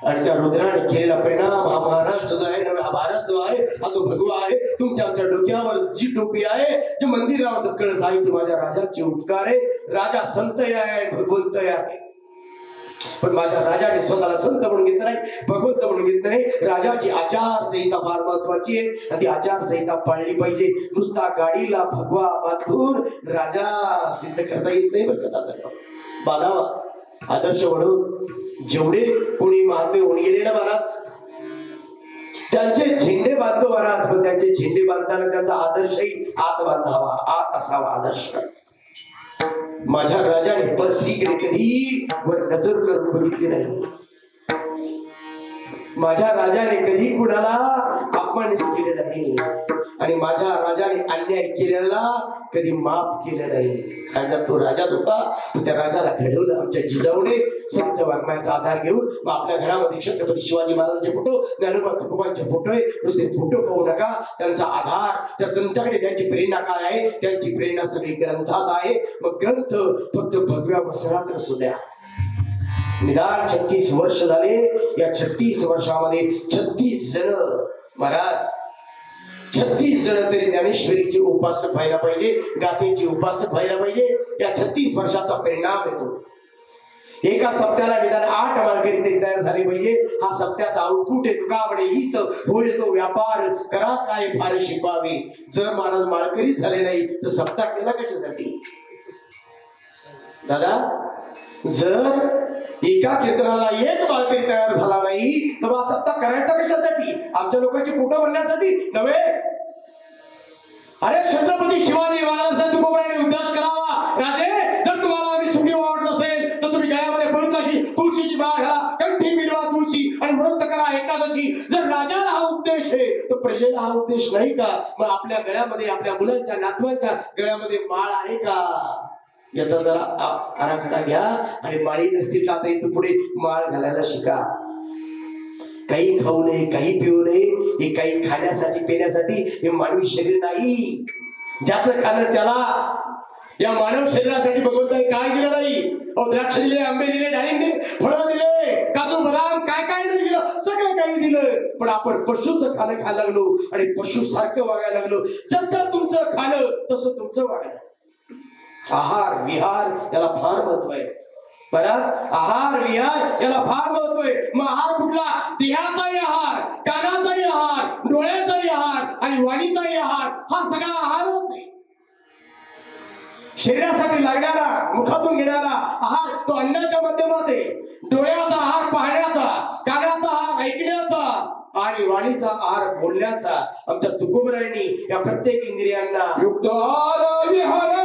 आणि त्या रुद्राने केलेला परिणाम हा महाराष्ट्र जो आहे, हा भारत जो आहे, हा जो भगवा आहे, तुमच्या आमच्या डोक्यावर जी टोपी आहे, जे मंदिरावरचं कळस आहे, ती माझ्या राजाचे उपकार आहे. राजा संत आहे, भगवंत आहे. पण माझ्या राजाने स्वतःला संत म्हणून घेतलं नाही, भगवंत म्हणून घेतलं नाही. राजाची आचारसंहिता फार महत्वाची आहे आणि ती आचारसंहिता पाळली पाहिजे. नुसता गाडीला भगवा बांधून राजा सिद्ध करता येत नाही. बरं का, बांधावा आदर्श म्हणून. जेवढे कोणी महात्मे होऊन गेले ना महाराज, त्यांचे झेंडे बांधतो महाराज, पण त्यांचे झेंडे बांधताना त्यांचा आदर्शही आत बांधावा, आत असावा आदर्श. माझ्या राजाने परस्त्रीकडे कधी वर नजर करून बघितली नाही. माझ्या राजाने कधी कुणाला अपमानित केले नाही आणि माझ्या राजाने अन्याय केलेला कधी माफ केलं नाही. राजा तो राजाच होता, त्या राजाला घडवलं आमच्या जिजाऊने. संत वाङ्मयाचा आधार घेऊन आपल्या घरामध्ये छत्रपती शिवाजी महाराजांचे फोटो, ज्ञानोबा तुकोबांचे फोटो आहे. नुसते फोटो पाहू नका, त्यांचा आधार, त्या संतांकडे त्यांची प्रेरणा काय आहे, त्यांची प्रेरणा सगळी ग्रंथात आहे. मग ग्रंथ फक्त भगव्या वस्त्रात असू द्या. निदान 36 वर्ष झाले, या 36 वर्षामध्ये 36 जण महाराज, 36 जण तरी ज्ञानेश्वरीचे उपासक व्हायला पाहिजे, गाथेचे उपासक व्हायला पाहिजे. या 36 वर्षाचा परिणाम येतो. एका सप्त्याला निदान 8 मार्गरी तरी तयार झाले पाहिजे. हा सप्त्याचा आउटपुट आहे. तुका म्हणे हित होय तो व्यापार, करा काय फार शिकवावे. जर महाराज माळकरी झाले नाही तर सप्ताह केला कशासाठी दादा? जर एका कीर्तनाला 1 माळकरी तयार झाला नाही तर हा सप्ताह करायचा कशासाठी? आमच्या लोकांची पोटं भरण्यासाठी नव्हे. अरे छत्रपती शिवाजी महाराजांचा तुकोबराने उद्देश करावा. राजे, जर तुम्हाला आम्ही सुखी वाटत असेल तर तुम्ही गळ्यामध्ये पळकाशी तुळशीची माळ घाला, कंठी मिरवा तुळशी आणि व्रत करा एकादशी. जर राजाला हा उद्देश आहे तर प्रजेला हा उद्देश नाही का? मग आपल्या गळ्यामध्ये, आपल्या मुलांच्या नातवांच्या गळ्यामध्ये माळ आहे का? याचा जरा आराखडा घ्या आणि माळी नसतील आता इथून पुढे माळ घालायला शिका. काही खाऊ नये, काही पिऊ नये. हे काही खाण्यासाठी पिण्यासाठी हे मानवी शरीर नाही. ज्याचं खाणं त्याला, या मानव शरीरासाठी भगवंताने काय दिलं नाही? द्राक्ष दिले, आंबे दिले, डाळिंब दिले, फळं दिले, काजू बदाम, काय काय नाही दिलं, सगळं काही दिलं. पण आपण पशुचं खाणं खायला लागलो आणि पशु सारखं वागायला लागलो. जसं तुमचं खाणं तसं तुमचं वागणं. आहार विहार याला फार महत्व आहे बराच. आहार विहार याला फार महत्व आहे. मग आहार कुठला? देहाचाही आहार, कानाचाही आहार, डोळ्याचाही आहार आणि वाणीचाही आहार. हा सगळा आहारच आहे. शरीरासाठी लागणारा, मुखातून घेणारा आहार तो अन्नाच्या माध्यमात आहे. डोळ्याचा आहार पाहण्याचा, कानाचा आहार ऐकण्याचा आणि वाणीचा आहार बोलण्याचा. आमच्या तुकोबरायांनी या प्रत्येक इंद्रियांना युक्त आहार विहार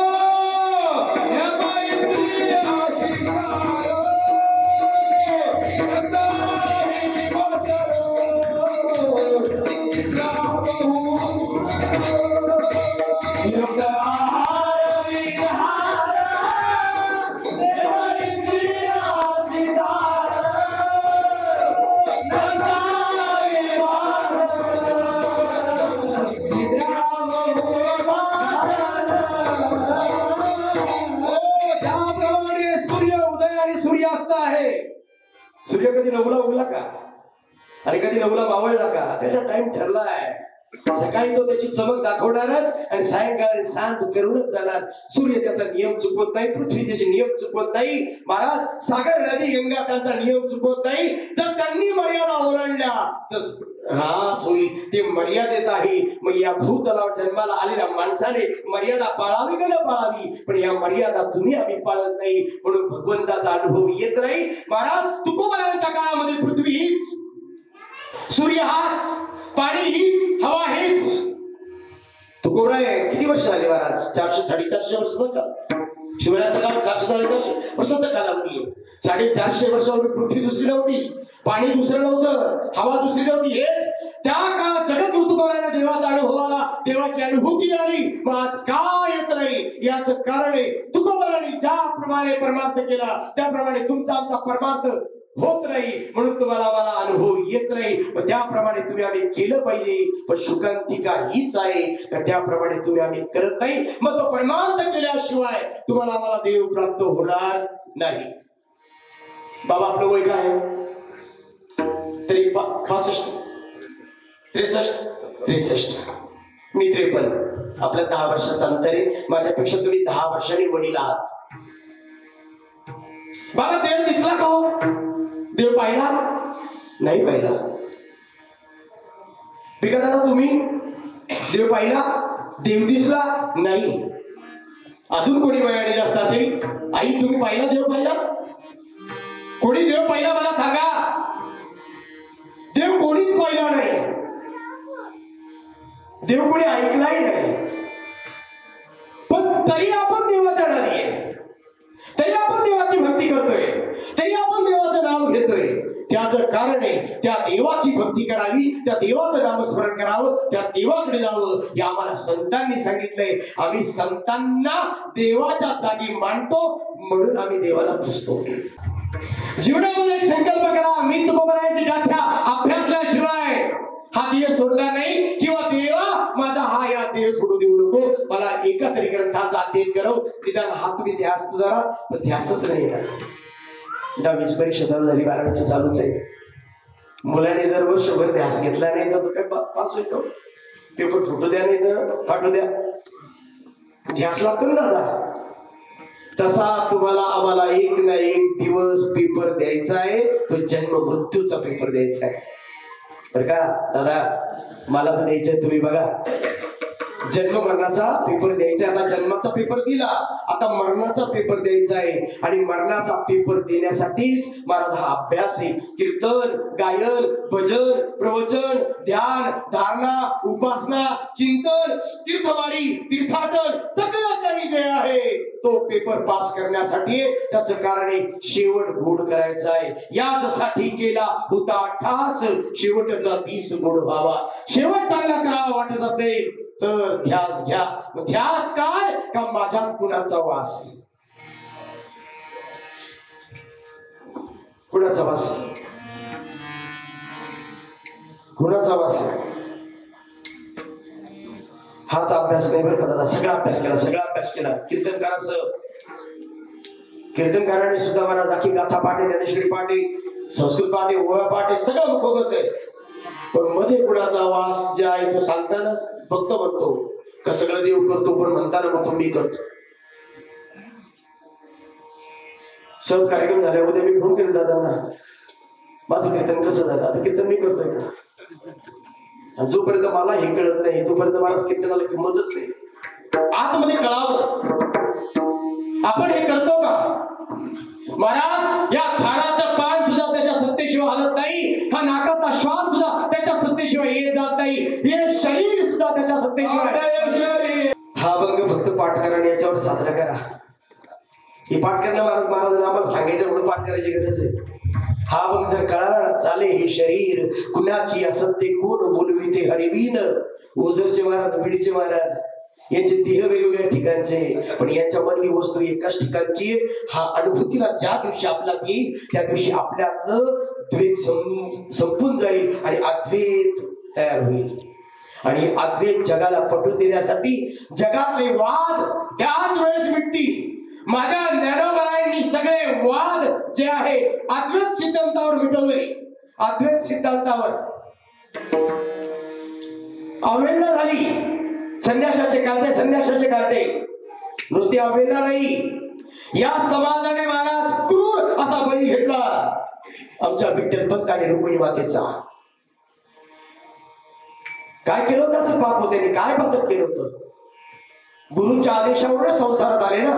सूर्य कधी नवला उगला का? आणि कधी नऊला मावळला का त्याचा टाइम ठरलाय. सकाळी तो त्याची चमक दाखवणारच आणि सायंकाळी सांज करूनच जाणार. सूर्य त्याचा नियम चुकवत नाही, पृथ्वी त्याचे नियम चुकवत नाही, महाराज सागर नदी गंगा त्यांचा नियम चुकवत नाही. जर त्यांनी मर्यादा ओलांडल्या तर ऱ्हास होईल. ते मर्यादेत आहे. मग या भूतलावर जन्माला आलेल्या माणसाने मर्यादा पाळावी का न पाळावी, पण या मर्यादा तुम्ही आम्ही पाळत नाही म्हणून भगवंताचा अनुभव येत नाही. महाराज तुकोबरायांच्या काळामध्ये पृथ्वी हीच, सूर्य हाच, पाणी ही, हवा हेच. तुकोबराय किती वर्ष झाले महाराज? 400-450 वर्ष का? शिवरायाचा काळ 400-450 वर्षाचा कालावधी आहे. 450 वर्षापूर्वी पृथ्वी दुसरी नव्हती, पाणी दुसरं नव्हतं, हवा दुसरी नव्हती. हेच त्या काळात जगत तुकोबरायांना देवाचा अनुभव आला, देवाची अनुभूती आली. मग आज का येत नाही याच कारण आहे तुकोबरायांनी ज्याप्रमाणे परमार्थ केला त्याप्रमाणे तुमचा आमचा परमार्थ होत नाही, म्हणून तुम्हाला मला अनुभव येत नाही. त्याप्रमाणे तुम्ही आम्ही केलं पाहिजे. पण शुकांतिका हीच आहे का त्याप्रमाणे तुम्ही आम्ही करत नाही. मग तो परमार्थ केल्याशिवाय तुम्हाला मला देव प्राप्त होणार नाही. बाबा आपलं वय काय आहे? तरी 65, 63, मी 53. आपल्या 10 वर्षाचा अंतर आहे. माझ्यापेक्षा तुम्ही 10 वर्षांनी वडील आहात. बाबा देव दिसला का हो? देव पाहिला नाही? पाहिला. बिका दादा तुम्ही देव पाहिला? देव दिसला नाही. अजून कोणी वयाने जास्त असेल? आई तुम्ही पाहिला? देव पाहिला? कोणी देव पाहिला मला सांगा? देव कोणीच पाहिला नाही. देव कोणी ऐकलाही नाही. पण तरी आपण देवाच्या नादी आहे, तरी आपण देवाची भक्ती करतोय, तरी आपण देवाचं नाव घेतोय. त्याचं कारण आहे त्या देवाची भक्ती करावी, त्या देवाचं नामस्मरण करावं, त्या देवाकडे जावं. हे आम्हाला संतांनी सांगितलंय. आम्ही संतांना देवाच्या जागी मानतो म्हणून आम्ही देवाला पुजतो. जीवनामध्ये एक संकल्प करा, मी तुकोबरायांची गाथा अभ्यासल्याशिवाय हा देह सोडला नाही, किंवा देवा माझा हा या देह सोडू देऊ नको, मला एका तरी ग्रंथाचा अध्ययन करव. निदान हा तुम्ही ध्यास जरा, पण ध्यासच नाही ना. 10वीची परीक्षा चालू झाली, 12वीची चालूच आहे. मुलाने जर वर्षभर ध्यास घेतला नाही तर तो काय पास होईल का? पेपर फुटू द्या नाही तर फाटू द्या. ध्यास लागतो ना दादा. तसा तुम्हाला आम्हाला एक ना एक दिवस पेपर द्यायचा आहे. तो जन्म मृत्यूचा पेपर द्यायचा आहे बर का दादा. मला तर द्यायचंय. तुम्ही बघा, जन्म मरणाचा पेपर द्यायचा. आता जन्माचा पेपर दिला, आता मरणाचा पेपर द्यायचा आहे. आणि मरणाचा पेपर देण्यासाठीच महाराज हा अभ्यास आहे. कीर्तन, गायन, भजन, प्रवचन, ध्यान, धारणा, उपासना, चिंतन, तीर्थवारी, तीर्थाटन, सगळं काही जे आहे तो पेपर पास करण्यासाठी. त्याचं कारण आहे शेवट गोड करायचा आहे. याचसाठी केला होता ठास, शेवटचा दिस गोड व्हावा. शेवट चांगला करावा वाटत असेल तर ध्यास घ्या. ध्यास काय का माझ्यात कुणाचा वास? कुणाचा वास? कुणाचा वास? हाच अभ्यास नाही बरं का दादा. सगळा अभ्यास केला, सगळा अभ्यास केला. कीर्तनकारांनी सुद्धा मला दाखी गाथा पाठे, ज्ञानेश्वरी पाठे, संस्कृत पाठे, ओळा पाठे, सगळं मुखोगत आहे. पण मध्ये कुणाचा वास जे आहे तो सांगतानाच फक्त म्हणतो का सगळं देव करतो, पण म्हणताना म्हणतो मी करतो. सहज कार्यक्रम झाल्या उद्या मी फोन केला दादांना, माझं कीर्तन कसं झालं? आता कीर्तन मी करतोय का? जोपर्यंत मला हे कळत नाही तोपर्यंत मला कीर्तनाला किंमतच नाही. आतमध्ये कळावं आपण हे करतो का? महाराज या झाडाचं पान सुद्धा त्याच्या सत्तेशिवाय हलत नाही. हा नाकाचा श्वास सुद्धा त्याच्या सत्तेशिवाय येत जात नाही. हे शरीर सुद्धा त्याच्या सत्तेशिवाय. हा अभंग फक्त पाठ करा आणि याच्यावर साजरा करा. हे पाठ करणं महाराज आम्हाला सांगायचं म्हणून पाठ करायची गरज आहे. हा अभंग जर कळाला चाले हे शरीर कुणाची असत्य कोण बोलविते हरिवीन. ओझरचे महाराज, बीडचे महाराज यांचे देह वेगवेगळ्या ठिकाणचे, पण यांच्यामधली वस्तू एकाच ठिकाणची. हा अनुभूतीला ज्या दिवशी आपला येईल त्या दिवशी आपल्यातलं द्वैत संपून जाईल आणि अद्वैत तयार होईल. आणि अद्वैत जगाला पटवून देण्यासाठी जगातले वाद त्याच वेळेस मिटतील. माझ्या ज्ञानोबरायांनी सगळे वाद जे आहे अद्वैत सिद्धांतावर मिटवले. अद्वैत सिद्धांतावर अवहेलना झाली. संन्यासाचे काढते नुसती अवहेलना नाही, या समाजाने महाराज क्रूर असा बळी घेतला आमच्या विठ्ठलपंत आणि रुक्मिणी मातेचा. काय केलं होतं असं पाप होते, काय पातक केलं होतं? गुरूंच्या आदेशावर संसारात आले ना,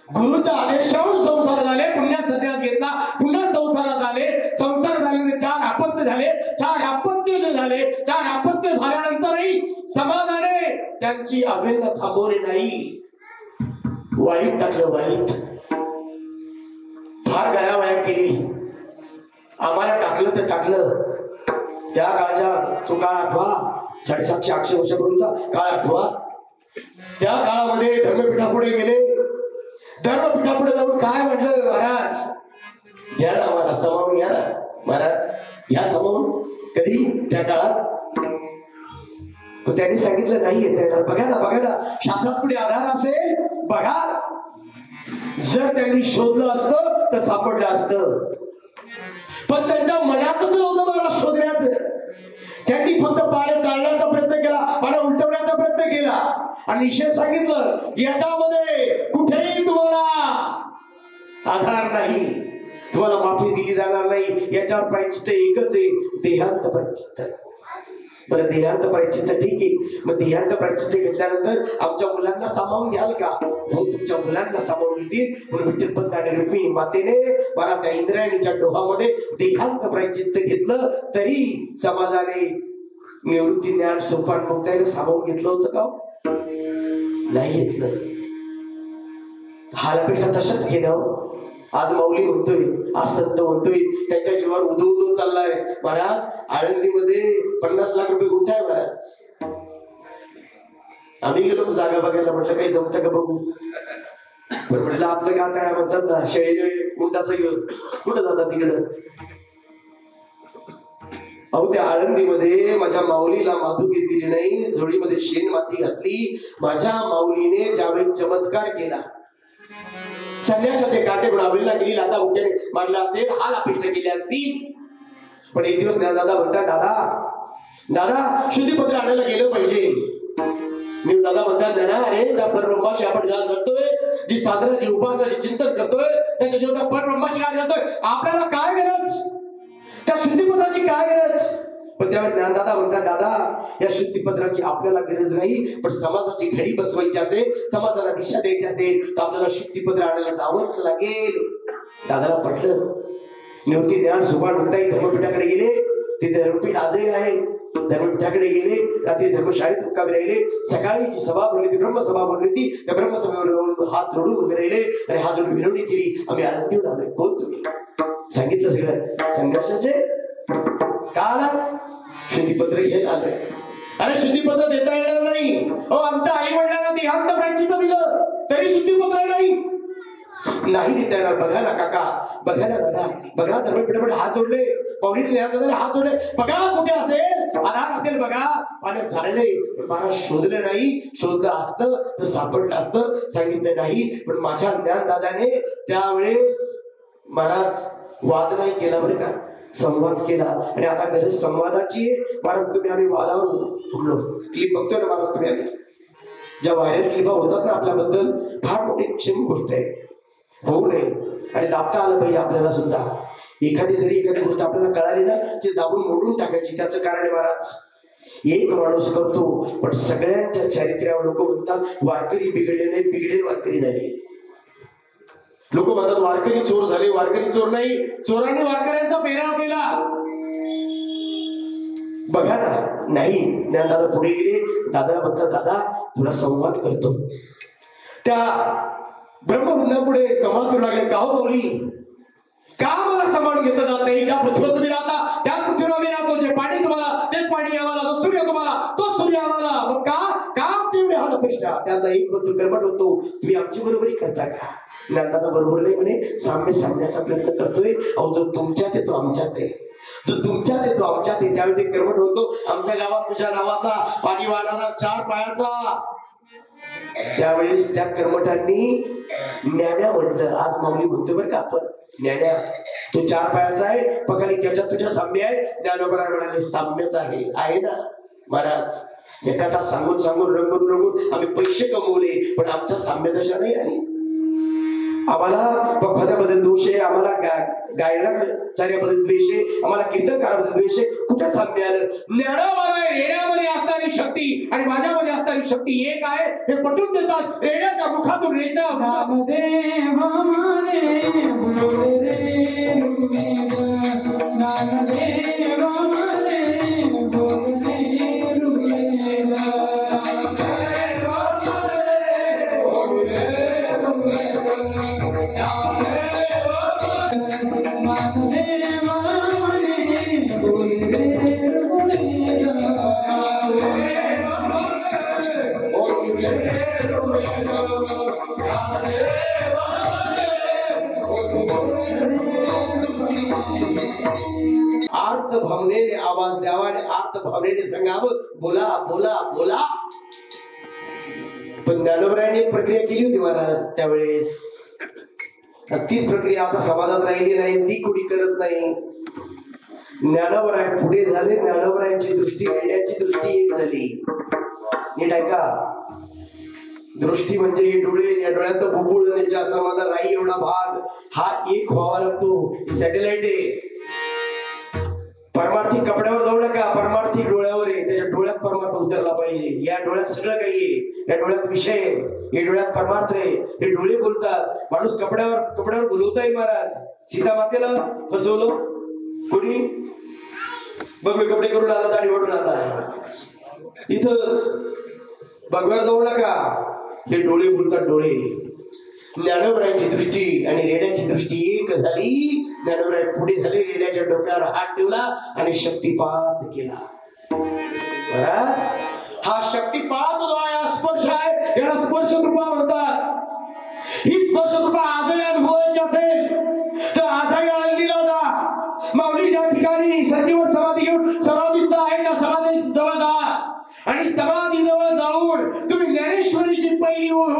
गुरूच्या आदेशावर संसारात आले, पुन्हा संन्यास घेतला, पुन्हा संसारात आले. संसार झाल्याने 4 अपत्य झाले. 4 अपत्य झाले, 4 अपत्य झाल्यानंतरही समाजाने त्यांची अवहेलना थांबवली नाही. वाईट टाकलं, वाईट फार गयावया केली. आम्हाला टाकलं तर टाकलं. त्या काळच्या तो काळ आठवा, 750-800 वर्षापूर्वीचा काळ आठवा. त्या काळामध्ये धर्मपीठापुढे गेले. धर्मपीठापुढे जाऊन काय म्हटलं, महाराज या ना आम्हाला समावून, या ना महाराज या समावून. कधी त्या काळात त्यांनी सांगितलं नाही येत येणार. बघा ना शास्त्रात पुढे आधार असेल बघा. जर त्यांनी शोधलं असतं तर सापडलं असतं, पण त्यांच्या मनातच नव्हतं मला शोधण्याचं. त्यांनी फक्त पाण्या चालण्याचा प्रयत्न केला, पाण्या उलटवण्याचा प्रयत्न केला आणि विषय सांगितलं याच्यामध्ये कुठेही तुम्हाला आधार नाही, तुम्हाला माफी दिली जाणार नाही. याच्यावर प्रायश्चित्त एकच आहे, देहांत प्रायश्चित्त. बरं देहांत प्रायश्चित्त ठीक आहे, मग देहांत प्रायश्चित्त घेतल्यानंतर आमच्या मुलांना सामावून घ्याल का? हो तुमच्या मुलांना सामावून घेतील. म्हणून विठ्ठलपंत आणि रुक्मिणी मातेने मला त्या इंद्रायणीच्या डोहामध्ये देहांत प्रायश्चित्त घेतलं. तरी समाजाने निवृत्ती ज्ञान सोपान मुक्ताईला सामावून घेतलं होतं का? नाही घेतलं. हालपेटा तशाच केलं. आज माऊली म्हणतोय, आज संत म्हणतोय, त्यांच्या जीवावर उदून चाललाय. महाराज आळंदीमध्ये 50 लाख रुपये गुंठा आहे महाराज. आम्ही गेलो तर जागा बघायला, म्हटलं काही जमतं का बघू. पण म्हटलं आपलं का काय म्हणतात ना, शेळीने गुंठाचं घेऊन कुठं जातात तिकडं. अहो त्या आळंदीमध्ये माझ्या माऊलीला माधुकी दिली नाही, झोळीमध्ये शेण माती घातली. माझ्या माऊलीने ज्यावेळी चमत्कार केला, संन्यासाचे काटे गुणावलीला गेली, लादा उक्याने मारला असेल, हाल अपेक्षा केली असती. पण एक दिवस दादा म्हणतात, दादा शुद्धीपत्र आणायला गेलं पाहिजे. मी दादा म्हणतात ना, अरे त्या परब्रह्माशी आपण गाल करतोय, जी साधना जी उपासना जी चिंतन करतोय, त्याच्या जीवनात परब्रह्माशी गाल करतोय. आपल्याला काय गरज त्या शुद्धीपत्राची, काय गरज? पण त्यावेळेस ज्ञानदादा म्हणतात, दादा या शुद्धीपत्राची आपल्याला गरज नाही, पण समाजाची घडी बसवायची असेल, समाजाला दिशा द्यायची असेल तर आपल्याला शुद्धीपत्र आणायला जावंच लागेल. दादाला पटलं. निवृत्ती ज्ञान सुभान मुक्ताई धर्मपीठाकडे गेले. ते धर्मपीठ आजही आहे. धर्मपीठाकडे गेले, रात्री धर्मशाळेत मुक्कामी राहिले. सकाळी जी सभा भरली ती ब्रह्मसभा भरली होती. त्या ब्रह्मसभेवर हात जोडून उभे राहिले आणि हात जोडून विनवणी केली, आम्ही आळंदीहून आलोय. कोण तुम्ही? सांगितलं सगळं. संन्यासाचे का आला? शुद्धीपत्र घ्यायला आलंय. अरे शुद्धीपत्र देता येणार नाही. हो आमच्या आई वडिलांना देहांत प्रायश्चित्त दिलं तरी शुद्धीपत्र नाही देता येणार. बघा ना काका, बघा ना दादा, बघा धर्मपीठामध्ये हात जोडले, पाहुणीने हात जोडले. बघा कुठे असेल आधार असेल बघा. पाण्यात झाडले, मला शोधलं नाही. शोधलं असतं तर सापडलं असतं. सांगितलं नाही. पण माझ्या ज्ञानदादाने त्यावेळेस महाराज वाद नाही केला बरं का, संवाद केला. आणि आता गरज संवादाची. महाराज तुम्ही आम्ही वादावर उठलो. क्लिप बघतोय ना महाराज तुम्ही, आम्ही ज्या व्हायरल क्लिपा होतात ना आपल्याबद्दल, फार मोठी क्षम गोष्ट आहे. होऊ नये आणि दाबता आलं पाहिजे आपल्याला सुद्धा. एखादी गोष्ट आपल्याला कळाली ना की दाबून मोडून टाकायची. त्याचं कारण आहे महाराज, एक माणूस करतो पण सगळ्यांच्या चारित्र्यावर लोक म्हणतात वारकरी बिघडले नाही, बिघडेल वारकरी झाले. लोक म्हणतात वारकरी चोर झाले. वारकरी चोर नाही, चोरांनी वारकऱ्यांचा पेराव केला. बघा ना. नाही ज्ञानदादा पुढे गेले. दादाला म्हणतात, दादा तुला संवाद करतो. त्या ब्रह्मवृंदापुढे संवाद करू लागले. का हो माऊली, का मला सांभाळून घेतलं जात नाही? ज्या पृथ्वीवर तुम्ही राहता त्याच पृथ्वीवर आम्ही राहतो. जे पाणी तुम्हाला तेच पाणी आम्हाला, जो सूर्य तुम्हाला तोच सूर्य आम्हाला. मग का आमची एवढी हाल अपेक्षा? त्याचा एक बंधू कर्मठ होतो, तुम्ही आमची बरोबरी करता का? ज्ञानदादा बरोबर नाही म्हणे, साम्य सांगण्याचा प्रयत्न करतोय. अहो जो तुमच्यात आहे तो आमच्यात आहे, जो तुमच्यात आहे तो आमच्यात आहे. त्यावेळी ते कर्मठ होतो, आमच्या गावात तुझ्या नावाचा पाणी वाढणारा 4 पायाचा. त्यावेळेस त्या कर्मठांनी ज्ञान्या म्हटलं. आज माऊली म्हणतो बरं का आपण ज्ञान्या. तो 4 पायाचा आहे, पण खाली त्याच्यात तुझ्या साम्य आहे. ज्ञानोबा म्हणाले साम्यच आहे ना महाराज. एका तास सांगून सांगून रंगून रंगून आम्ही पैसे कमवले, पण आमच्या साम्य दशा नाही आली. आम्हाला पखवाद्याबद्दल दोष आहे, आम्हाला गायनाचार्याबद्दल द्वेष आहे, आम्हाला कीर्तनकाराबद्दल द्वेष आहे. कुठे साम्य आलं? ज्ञानोबा रेड्यामध्ये असणारी शक्ती आणि माझ्यामध्ये असणारी शक्ती एक आहे हे पटवून देतात. रेड्याच्या मुखातून आर्त भावनेने आवाज द्यावा आणि आर्त भावनेने सांगावं, बोला बोला बोला. पण ज्ञानोबरायांनी प्रक्रिया केली होती महाराज त्यावेळेस. तीच प्रक्रिया आता समाजात राहिली नाही, ती कोणी करत नाही. ज्ञानोबराय पुढे झाले, ज्ञानोबरायांची दृष्टी रेड्याची दृष्टी एक झाली. नीट ऐका, दृष्टी म्हणजे हे डोळे, या डोळ्यात बुबुळण्याच्या आश्रमाला राही एवढा भाग हा एक व्हावा लागतो. सॅटेलाइट आहे. परमार्थिक कपड्यावर जाऊ नका, परमार्थिक डोळ्यावर आहे. त्याच्या डोळ्यात परमार्थ उतरला पाहिजे. या डोळ्यात सगळं काही आहे, या डोळ्यात विषय आहे, या डोळ्यात परमार्थ आहे. हे डोळे बोलतात. माणूस कपड्यावर बोलवताय महाराज. सीता मातेला फसवलं कोणी? बघ मी कपडे करून आला, दाढी वाढून आला. इथंच बघवर जाऊ नका, हे डोळे बोलतात. डोळे. ज्ञानोबरायांची दृष्टी आणि रेड्याची दृष्टी एक झाली. ज्ञानोबराय पुढे झाले, रेड्याच्या डोक्यावर हात ठेवला आणि शक्तिपात केला. महाराज हा शक्तिपात जो आहे, स्पर्श आहे, याला स्पर्श कृपा म्हणतात. ही स्पर्श कृपा आजही अनुभवायची असेल तर आजही आळंदीला जा. माऊली ज्या ठिकाणी संजीवन समाधी घेऊन समाधीस्थ आहे त्या समाधी जवळ जा आणि समाधी जवळ जाऊन तुम्ही ज्ञानेश्वरीची पहिली ओळ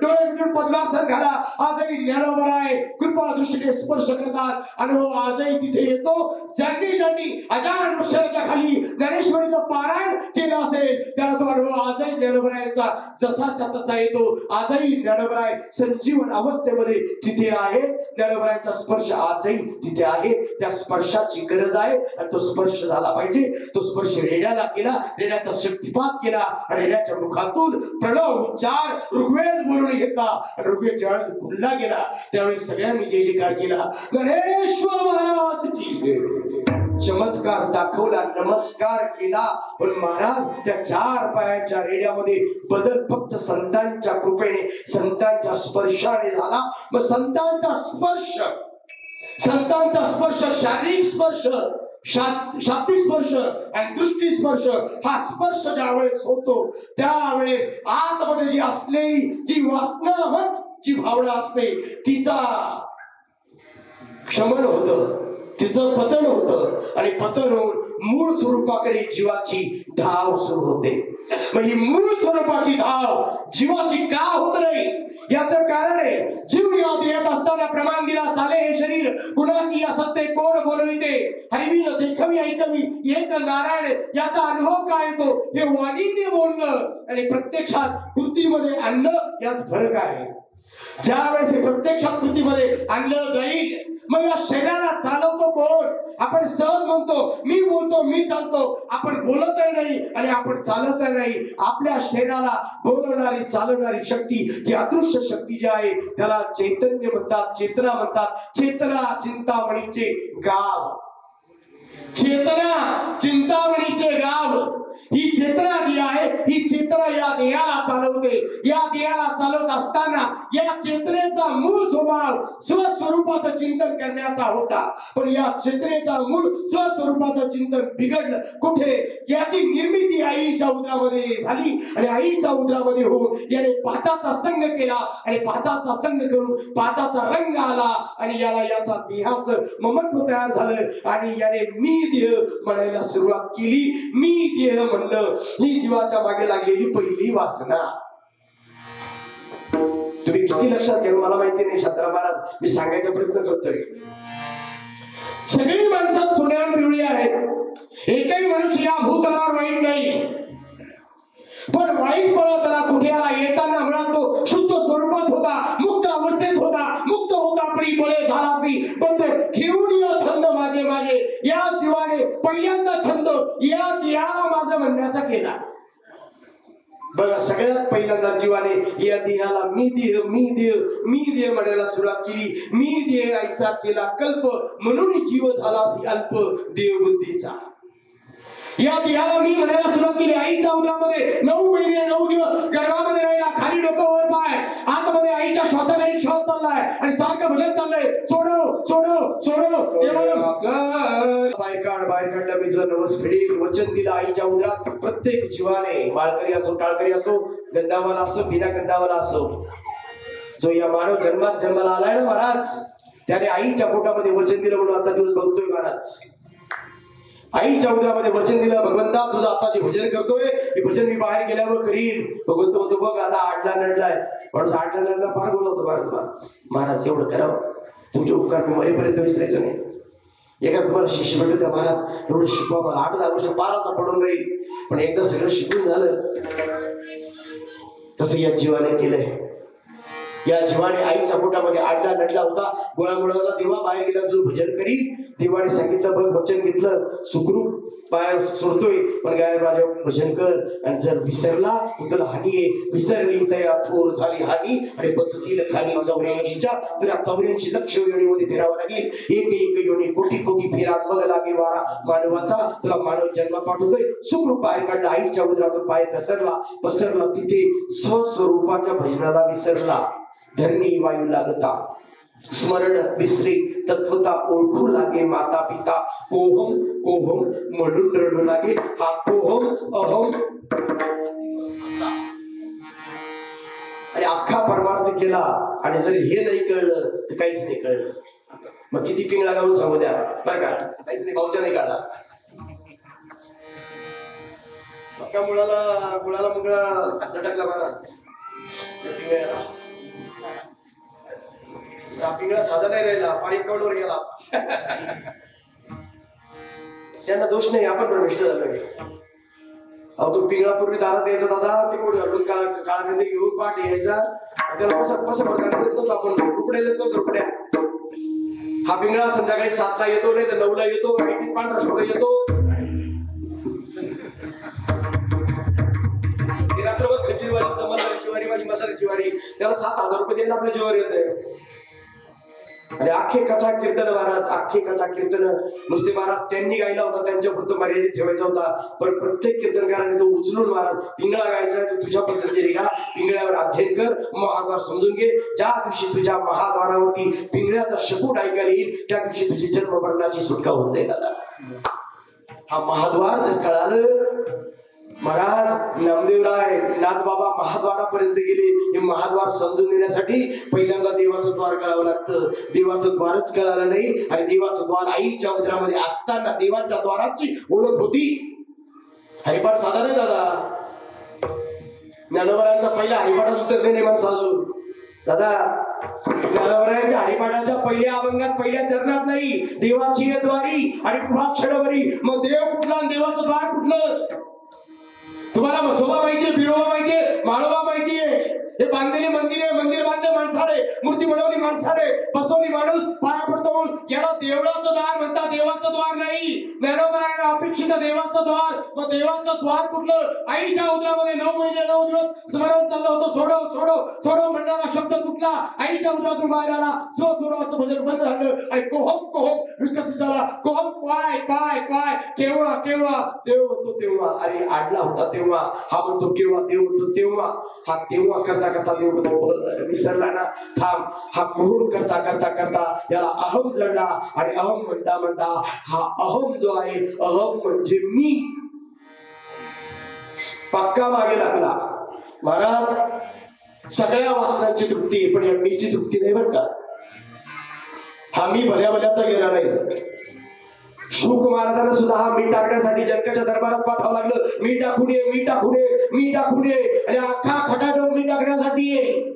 डोळे मिटून पद्मासन घाला. आजही ज्ञानोबराय कृपा दृष्टीने स्पर्श करतात. अनुभव आजही तिथे येतो. ज्यांनी अजान वृक्षाच्या खाली ज्ञानेश्वरीचं पारायण केलं असेल त्याला तो अनुभव आजही ज्ञानोबरायांचा जसाच्या तसा येतो. आजही ज्ञानोबराय संजीवन अवस्थेमध्ये तिथे आहे. ज्ञानोबरायांचा स्पर्श आजही तिथे आहे. त्या स्पर्शाची गरज आहे आणि तो स्पर्श झाला पाहिजे. तो स्पर्श रेड्याला केला, रेड्याचा शक्तिपात केला. रेड्याच्या मुखातून प्रणव उच्चार ऋग्वेद बोलून घेतला. ऋग्वेद ज्यावेळेस बोलला गेला त्यावेळेस सगळ्यांनी जय जयकार केला. गणेश्वर महाराज की चमत्कार दाखवला, नमस्कार केला. पण महाराज त्या 4 पायाच्या रेड्यामध्ये बदल फक्त संतांच्या कृपेने, संतांच्या स्पर्शाने झाला. मग संतांचा स्पर्श शारीरिक स्पर्श, शाब्दिक स्पर्श आणि दृष्टी स्पर्श, हा स्पर्श ज्यावेळेस होतो त्यावेळेस आतमध्ये जी असलेली जी वासनावत जी भावना असते तिचा क्षमण होतं, तिचं पतन होतं आणि पतन होऊन मूळ स्वरूपाकडे जीवाची धाव सुरू होते. मग ही मूळ स्वरूपाची धाव जीवाची का होत नाही याचं कारण आहे, जीव या देहात असताना प्रमाण दिला चाले हे शरीर कुणाची असत्य कोण बोलविते, हरिवीन देखवी ऐकवी एक नारायण. याचा अनुभव काय येतो हे वाणीने बोलणं आणि प्रत्यक्षात कृतीमध्ये आणणं यात फरक आहे. ज्या वेळेस प्रत्यक्षात कृतीमध्ये आणलं जाईल मग या शरीराला चालवतो कोण? आपण सहज म्हणतो, मी बोलतो, मी चालतो. आपण बोलतही नाही आणि आपण चालतही नाही. आपल्या शरीराला बोलवणारी चालवणारी शक्ती ती अदृश्य शक्ती जी आहे त्याला चैतन्य म्हणतात, चेतना म्हणतात. चेतना चिंतामणीचे गाव, चेतना चिंतामणीचे गाव. ही चेतना जी आहे ही चेतना या देहाला चालवते. या देहाला चालवत असताना या चेतनेचा मूळ स्वभाव स्वस्वरूपाचं चिंतन करण्याचा होता. पण या चेतनेचा मूळ स्वस्वरूपाचं चिंतन बिघडलं कुठे? याची निर्मिती आईच्या उदरामध्ये झाली आणि आईच्या उदरामध्ये होऊन याने पाचाचा संग केला आणि पाचाचा संग करून पाचाचा रंग आला आणि याला याचा देहाचं ममत्व तयार झालं आणि याने मी देह म्हणायला सुरुवात केली. मी देह म्हणलं ही जीवाच्या मागे लागलेली पहिली वासना. तुम्ही किती लक्षात घ्या मला माहिती नाही. शास्त्रा महाराज मी सांगायचा प्रयत्न करतोय. सगळी माणसात सोन्यावर पिवळी आहेत, एकही मनुष्य या भूतलावर वाईट नाही, पण वाईट त्याला कुठे आला, येताना म्हणा तो शुद्ध स्वरूपात होता, मुक्त अवस्थेत होता, मुक्त होता परी बळे झालासी, पण तो घेऊन ये छंद माझे माझे, या जीवाने पहिल्यांदा छंद या देहाला माझं म्हणण्याचा केला. बघा, सगळ्यात पहिल्यांदा जीवाने या देहाला मी देह मी देह मी देह म्हणायला सुरुवात केली. मी देह ऐसा केला कल्प, म्हणून जीव झाला अल्प देव बुद्धीचा. या देहाला मी म्हणायला सुरुवात केली. आईच्या उदरामध्ये 9 महिने 9 दिवस गर्भामध्ये राहिला, खाली डोकं वर पाय, आतमध्ये आईच्या श्वासाने एक श्वास चाललाय आणि सारखं भजन चाललंय, सोडव सोडव सोडव. बाहेर काढला मी तुला नवस फेडील, वचन दिलं आईच्या उदरात. प्रत्येक जीवाने, माळकरी असो टाळकरी असो, गंधावाला असो बिना गंधावाला असो, जो या मानव जन्मात जन्माला आलाय ना महाराज, त्याने आईच्या पोटामध्ये वचन दिलं म्हणून आजचा दिवस बघतोय महाराज. आईच्या उदरामध्ये वचन दिलं, भगवंता तुझं आता जे भजन करतोय हे भजन मी बाहेर गेल्यावर करीन. भगवंत म्हणतो बघ आता आडला नडलाय, म्हणून आडला नडला फार बोलवतो महाराज. महाराज एवढं करावं, तुमचे उपकार मी मरेपर्यंत विसरायचं नाही. एका तुम्हाला शिष्य भेटत महाराज एवढं शिकवा मला, 8-10 वर्ष पारासा पडून राहील, पण एकदा सगळं शिकून झालं. तसं या जीवाने केलंय. या जीवाने आईच्या पोटामध्ये आडला नडला होता, गोळामुळाला देवा बाहेर गेला तुझं भजन करीन. देवाने सांगितलं बघ, वचन घेतलं, सुखरूप पाय सोडतोय, पण गाय माझ्या भजन कर. आणि जर विसरला तुला हानी आहे, विसरली तया थोर झाली हानी, आणि बचतील खाली 84च्या, तर 84 लक्ष योनीमध्ये फिरावं लागेल. एक योनी कोटी कोटी फिरात मग लागे वारा मानवाचा. तुला मानव जन्म पाठवतोय, सुखरूप बाहेर काढला, आईच्या उदरातून पाय पसरला तिथे स्वस्वरूपाच्या भजनाला विसरला. धरणी वायू लागता स्मरण विसरे, तत्वता ओळखू लागे माता पिता. कोहम कोहम म्हणून रडू लागे, हा कोहम अहम. आणि अख्खा परमार्थ केला, आणि जर हे नाही कळलं तर काहीच नाही कळलं. मग किती पिंगळा गाऊन सांगू द्या बरं का, काहीच नाही, भाऊच्या नाही काढला. अख्खा मुळाला मुंगळा लटकला महाराज. पिंगळा साधा नाही राहिला, पाणी कवडवर गेला. त्यांना दोष नाही, आपण पण भ्रष्ट झालोय. अहो तो पिंगळा पूर्वी दारात यायचा दादा, ते कोण घालून काळा घेऊन पाठ यायचा, त्याला कसं प्रकार आपण रुपड्या येतो रुपड्या. हा पिंगळा संध्याकाळी 7ला येतो, नाही तर 9ला येतो, पांढरा शोधा येतो. रात्रभर खजिरवारी मल्हारीची वारी, माझी मल्हारीची वारी, त्याला 7,000 रुपये द्यायला आपल्या जीवावर येत आहे. आणि अख्खे कथा कीर्तन महाराज, अख्खे कथा कीर्तन नुसते महाराज त्यांनी गायला होता, त्यांच्या पुरतं मर्यादित ठेवायचा होता. पण प्रत्येक कीर्तनकाराने तो उचलून महाराज पिंगळा गायचा, तू तुझ्या पद्धतीने गा, पिंगळ्यावर अध्ययन कर, महाद्वार समजून घे. ज्या दिवशी तुझ्या महाद्वारावरती पिंगळ्याचा शपूट ऐकायला येईल, त्या दिवशी तुझी जन्म मरणाची सुटका होऊन जाईल. आता हा महाद्वार जर कळालं, महाराज नामदेवराय नाथबाबा महाद्वारापर्यंत गेले. हे महाद्वार समजून घेण्यासाठी पहिल्यांदा देवाचं द्वार कळावं लागतं. देवाचं द्वारच कळालं नाही, आणि देवाचं द्वार आईच्या उदरामध्ये असताना देवाच्या द्वाराची ओळख होती. हरिपाठ साधा नाही दादा, ज्ञानोबरायांचा पहिला हरिपाठात उतरले नाही माणसं अजून. दादा ज्ञानोबरायांच्या हरिपाठाच्या पहिल्या अभंगात पहिल्या चरणात नाही, देवाची द्वारी आणि कृपाक्षरवरी. मग देव कुठला आणि देवाचं द्वार कुठलं? तुम्हाला मसोबा माहितीये, बिरोबा माहितीये, माळोबा माहितीये. हे बांधलेले मंदिर आहे, मंदिर बांधले माणसाने, मूर्ती बनवली माणसाने, बसवली माणूस, पाया पडतो म्हणून. याला देवळाचं द्वार म्हणतात, देवाचं द्वार नाही. ज्ञानोबरायांना अपेक्षित देवाचं द्वार. मग देवाचं द्वार कुठलं? आईच्या उदरामध्ये 9 महिने 9 दिवस स्मरण चाललं होतं. सोडव सोडव सोडव म्हणणारा शब्द तुटला, आईच्या उदरातून बाहेर आला, स्वस्वरूपाचं भजन बंद झालं, आणि कोहम कोहम विकसित झाला. कोहम काय काय काय, केव्हा केव्हा देव म्हणतो तेव्हा. अरे आडला होता तेव्हा, हा म्हणतो केव्हा, देव म्हणतो तेव्हा. हा तेव्हा करता करता देव म्हणतो विसरला ना, थांब. हा कोहम करता करता करता याला अहम जडला, आणि अहम म्हणता म्हणता हा अहम जो आहे, अहम म्हणजे मी, पक्का मागे लागला. महाराज सगळ्या वासनांची तृप्ती आहे, पण या मीची तृप्ती नाही बरं का. हा मी भल्या भल्याचा गेला नाही. शुक महाराजांना सुद्धा हा मीठ टाकण्यासाठी जनकाच्या दरबारात पाठवावं लागलं. मीठ टाकून ये, मीठ टाकून ये, मीठ टाकून ये, आणि अख्खा खटाटोप मीठ टाकण्यासाठी.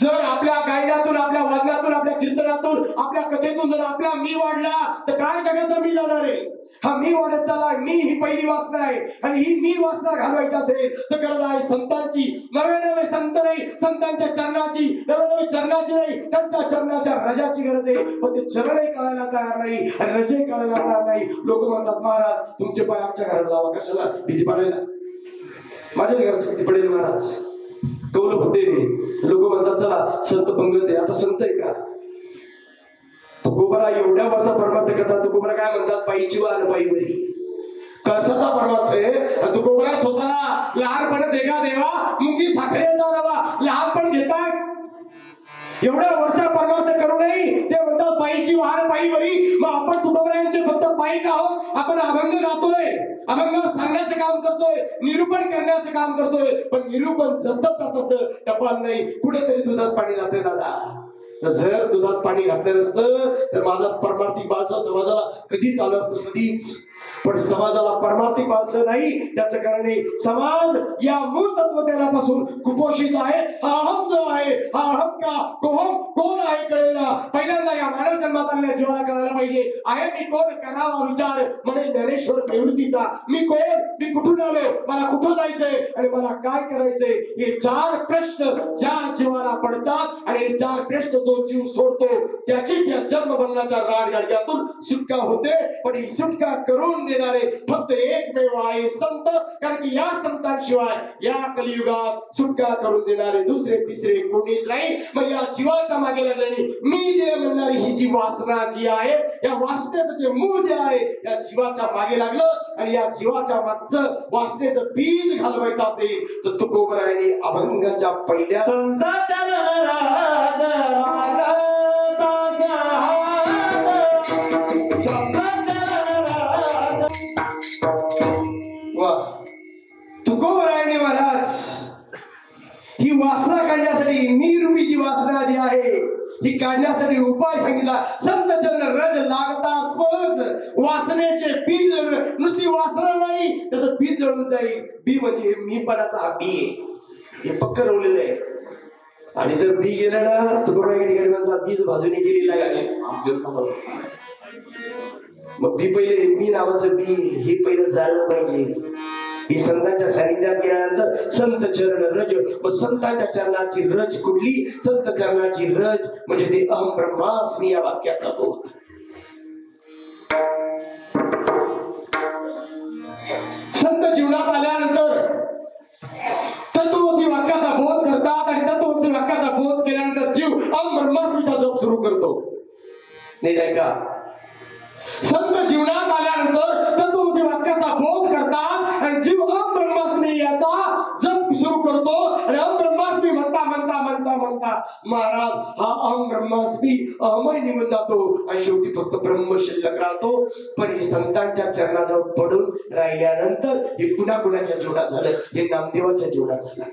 जर आपल्या गायनातून, आपल्या वागण्यातून, आपल्या कीर्तनातून आपल्या कथेतून जर आपला मी वाढला तर काय जगाचा मी जाणार आहे? हा मी वाढत चालला. मी ही पहिली वासना आहे आणि ही मी वासना घालवायची असेल तर गरज आहे संतांची. नवे नवे संत नाही, संतांच्या चरणाची. नवे नवे चरणाची नाही, त्यांच्या चरणाच्या रजाची गरज आहे. पण ते चरणही कळायला तयार नाही आणि रजे कळायला तयार नाही. लोक म्हणतात महाराज तुमचे पाय आमच्या घरात लावा. कशाला? भीती पडायला? माझ्या घराची भीती पडेल महाराज? कौल होते लोक म्हणतात चला संत पंगत आहे. आता संत आहे का? तुकोबरा एवढ्या वरचा परमार्थ करतात. तुकोबरा काय म्हणतात? पायीची वार पायी बरी. कळसाचा परमार्थ आहे. तुकोबरा स्वतःला लहानपण देगा देवा मुंगी साखरेचा रवा लहानपण घेताय. एवढ्या वर्षा परमार्थ करू नये ते म्हणतात पायीची वार पायी बरी. मग आपण तुकोबरांचे फक्त पायी आहोत. आपण अभंग गातोय, अभंग सांगण्याचं काम करतोय, निरूपण करण्याचं काम करतोय. पण निरूपण जसं तसं टपाल नाही. कुठेतरी दुधात पाणी जाते दादा. जर दुधात पाणी घातलं नसतं तर माझा परमार्थिक बाळसा समाजाला कधी चालू असतं? कधीच. पण समाजाला परमार्थिक बाळसं नाही. त्याचं कारण समाज या मूळ तत्वज्ञानापासून कुपोषित आहे. हा अहम जो आहे, हा अहम का कोहम कोण आहे कळेना. पहिल्यांदा या मानव जन्मात आलेल्या जीवाला कळायला पाहिजे आहे मी कोण. करावा विचार म्हणे ज्ञानेश्वर प्रवृत्तीचा. मी कोण, मी कुठून आलो, मला कुठं जायचंय आणि मला काय करायचंय. हे चार प्रश्न ज्या जीवाला पडतात आणि हे चार प्रश्न जो जीव सोडतो त्याची त्या जन्म मरणाच्या राजगाडग्यातून सुटका होते. पण ही सुटका करून देणारे फक्त एकमेव आहे संत. कारण की या संतांशिवाय या कलियुगात सुटका करून देणारे दुसरे तिसरे कोणीच नाही. मग या जीवाच्या मागे लागल्याने मी दे म्हणणारी ही जी वासना जी आहे, या वासनेचं जे मूळ जे आहे या जीवाच्या मागे लागलं आणि या जीवाच्या मागचं वासनेचं बीज घालवायचं असेल तर तुकोबरायांनी अभंगाच्या पहिल्या तुकोबरायांनी महाराज ही वासना काढण्यासाठी मी रूपी जी वासना जी आहे ही काढण्यासाठी उपाय सांगितला. संत चरण रज लागता सहज वासनेचे बीज नुसती वासना नाही त्याचं बीज जळून जाईल. बी म्हणजे मीपणाचा हा बी आहे, हे पक्क रवलेलं आहे. आणि जर बी गेलं ना तुकोबरायांनी म्हणतात बीज बाजूने गेलेला आहे. मग बी पहिले मी नावाचं बी हे पहिलं जाळलं पाहिजे. ही संतांच्या सानिध्यात गेल्यानंतर संत चरण रज. व संतांच्या चरणाची रज कुठली? संत चरणाची रज म्हणजे ते अहम ब्रह्मास्मी या वाक्याचा बोध. संत जीवनात आल्यानंतर तत्वमसी वाक्याचा बोध करतात आणि तत्वमसी वाक्याचा बोध केल्यानंतर जीव अहम ब्रह्मास्मीचा जप सुरू करतो. नाही का? संत जीवनात आल्यानंतर तत्वमसी वाक्याचा बोध करतात आणि जीव अहम ब्रह्मास्मी याचा जप सुरू करतो. आणि अहम ब्रह्मास्मी म्हणता म्हणता म्हणता म्हणता महाराज हा अहम ब्रह्मास्मी अहमय निघून जातो आणि शेवटी फक्त ब्रह्म शिल्लक राहतो. पण हे संतांच्या चरणाजवळ पडून राहिल्यानंतर हे पुन्हा कुणाच्या जीवनात झालं? हे नामदेवाच्या जीवनात झालं.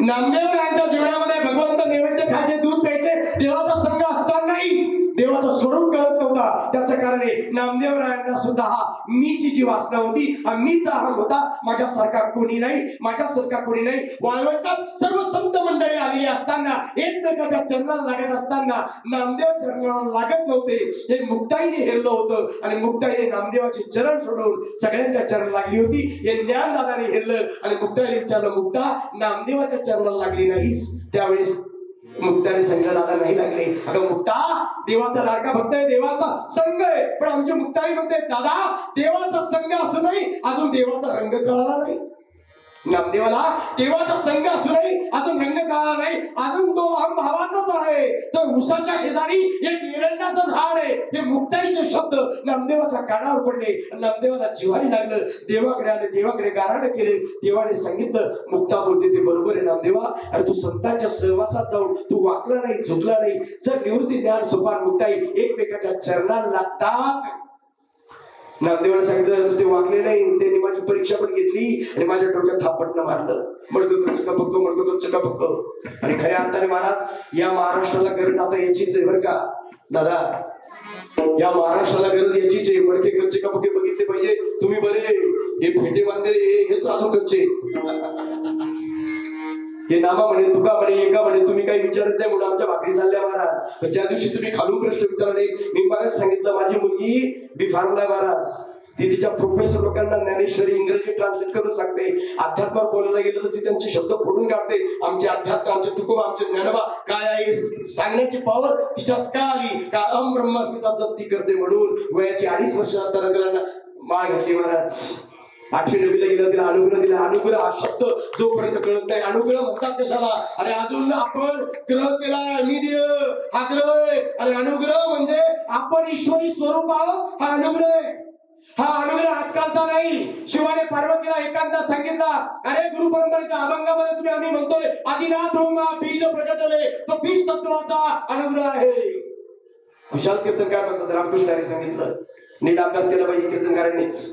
नामदेवरायांच्या जीवनामध्ये भगवंत नैवेद्य खायचे, दूध प्यायचे, देवाचा संग असतानाही देवाचं स्वरूप कळत नव्हता. त्याचं कारण आहे नामदेवरायांना सुद्धा हा मीची जी वासना होती, हा मीचा अहम होता. माझ्यासारखा कोणी नाही, माझ्यासारखा कोणी नाही. वाळवंटात सर्व संत मंडळी आलेली असताना एकमेकाच्या चरणाला लागत असताना नामदेव चरणाला लागत नव्हते. हे मुक्ताईने हेरलं होतं आणि मुक्ताईने नामदेवाचे चरण सोडून सगळ्यांच्या चरण लागली होती. हे ज्ञानदादाने हेरलं आणि मुक्ताईने विचारलं मुक्ता नामदेवाच्या चरणाला लागली नाहीस? त्यावेळेस मुक्ताने संघ दादा नाही लागले. अगं मुक्ता देवाचा लाडका भक्त आहे, देवाचा संघ आहे. पण आमची मुक्ताई म्हणते दादा देवाचा संघ असूनही अजून देवाचा रंग कळाला नाही. नामदेवाला देवाचा संघ असूनही अजून रंग कळाला नाही. अजून तो अहम भावाचाच आहे. तर उसाच्या शेजारी एक एरंडाचं झाड आहे. हे मुक्ताईचे शब्द नामदेवाच्या कानावर पडले. नामदेवाला जिव्हारी लागलं. देवाकडे आले, देवाकडे गाराणं केले. देवाने सांगितलं मुक्ता बोलते ते बरोबर आहे नामदेवा. आणि तू संतांच्या सहवासात जाऊन तू वाकला नाही, झुकला नाही. जर निवृत्ती ज्ञान सोपान मुक्ताई एकमेकाच्या चरणाला लागतात. नामदेवाने सांगितलं नुसते वाकले नाही, त्यांनी माझी परीक्षा पण घेतली आणि माझ्या डोक्यात थापटणं मारलं. मडकं चकापक्क, मडकं चकापक्क. आणि खऱ्या अर्थाने महाराज या महाराष्ट्राला गरज आता याचीच आहे बरं का दादा. या महाराष्ट्राला गरज याचीच आहे. मडके कच्चे कपके बघितले पाहिजे. तुम्ही बरे हे फेटे बांधलेले हेच अजून कच्चे. हे नामा म्हणे, तुका म्हणे, एका म्हणे, तुम्ही काही विचारत नाही म्हणून आमच्या भाकरी चालल्या महाराज. पण ज्या दिवशी तुम्ही खालून प्रश्न विचारले, मी मागे सांगितलं माझी मुलगी बी फार्मला महाराज, ती तिच्या प्रोफेसर लोकांना ज्ञानेश्वरी इंग्रजी ट्रान्सलेट करून सांगते. अध्यात्मावर बोलायला गेलं तर ती त्यांचे शब्द फोडून काढते. आमचे अध्यात्म, आमचे तुकोबा, आमचे ज्ञानोबा काय आहे सांगण्याची पॉवर तिच्यात का आली, का ब्रह्मास्मिता जप्ती करते म्हणून वयाची 2.5 वर्ष असताना तिला माळ घेतली महाराज. 8वी 9वीला गेलं, तिला अनुग्रह दिला. अनुग्रह हा शब्द जोपर्यंत कळत नाही, अनुग्रह म्हणतात कशाला, अरे अजून आपण ग्रह केला, मी दिलं, हा ग्रह आहे. आणि अनुग्रह म्हणजे आपण ईश्वरी स्वरूप आहोत, हा अनुग्रह आहे. हा अनुग्रह आजकालचा नाही. शिवाने पार्वतीला एकांता सांगितला, अरे गुरु परंपरेच्या अभंगामध्ये तुम्ही आम्ही म्हणतोय आदिनाथ होमा बीज प्रकटले, तो बीज तत्वाचा अनुग्रह आहे. खुशाल कीर्तनकार म्हणतात, रामकृष्णाने सांगितलं, नीट अभ्यास केला पाहिजे कीर्तनकारांनीच.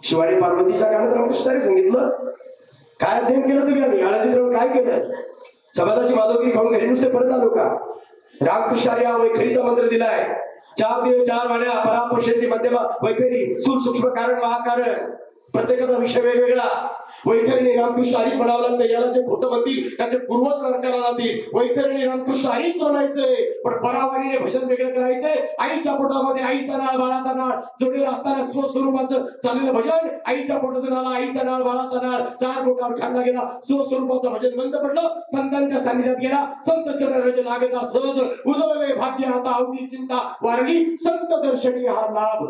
शिवाने पार्वतीच्या काळात रामकृष्णाने सांगितलं, काय अध्ययन केलं तुम्ही, आम्ही आळंदीत राहून काय केलं, समाजाची माधवगिरी खाऊन घरी नुसते परत आलो का. रामकृष्णाने हा वैखरीचा मंत्र दिलाय, 4 देव 4 वाण्या, परापशेती मध्यमा वैखरी, सूर सूक्ष्म कारण महाकारण, प्रत्येकाचा विषय वेगवेगळा. वैखरीने रामकृष्ण हरीच म्हणावं लागतं. याला जे खोटं म्हणतील त्याचे पूर्वज नरकाला जातील. वैखरीने रामकृष्ण हरीच म्हणायचंय, पण परावारीने भजन वेगळं करायचंय. आईच्या पोटामध्ये आईचा नाळ बाळाचा नाळ जोडलेला असताना स्वस्वरूपाचं चाललेलं भजन, आईच्या पोटातून आला आईचा नाळ बाळाचा नाळ, 4 बोटावर खाल्ला गेला, स्वस्वरूपाचं भजन बंद पडलं, संतांच्या सानिध्यात गेला, संत चरण लागता सहज, उजळले भाग्य आता अवधी चिंता वारली, संत दर्शनी हा लाभ.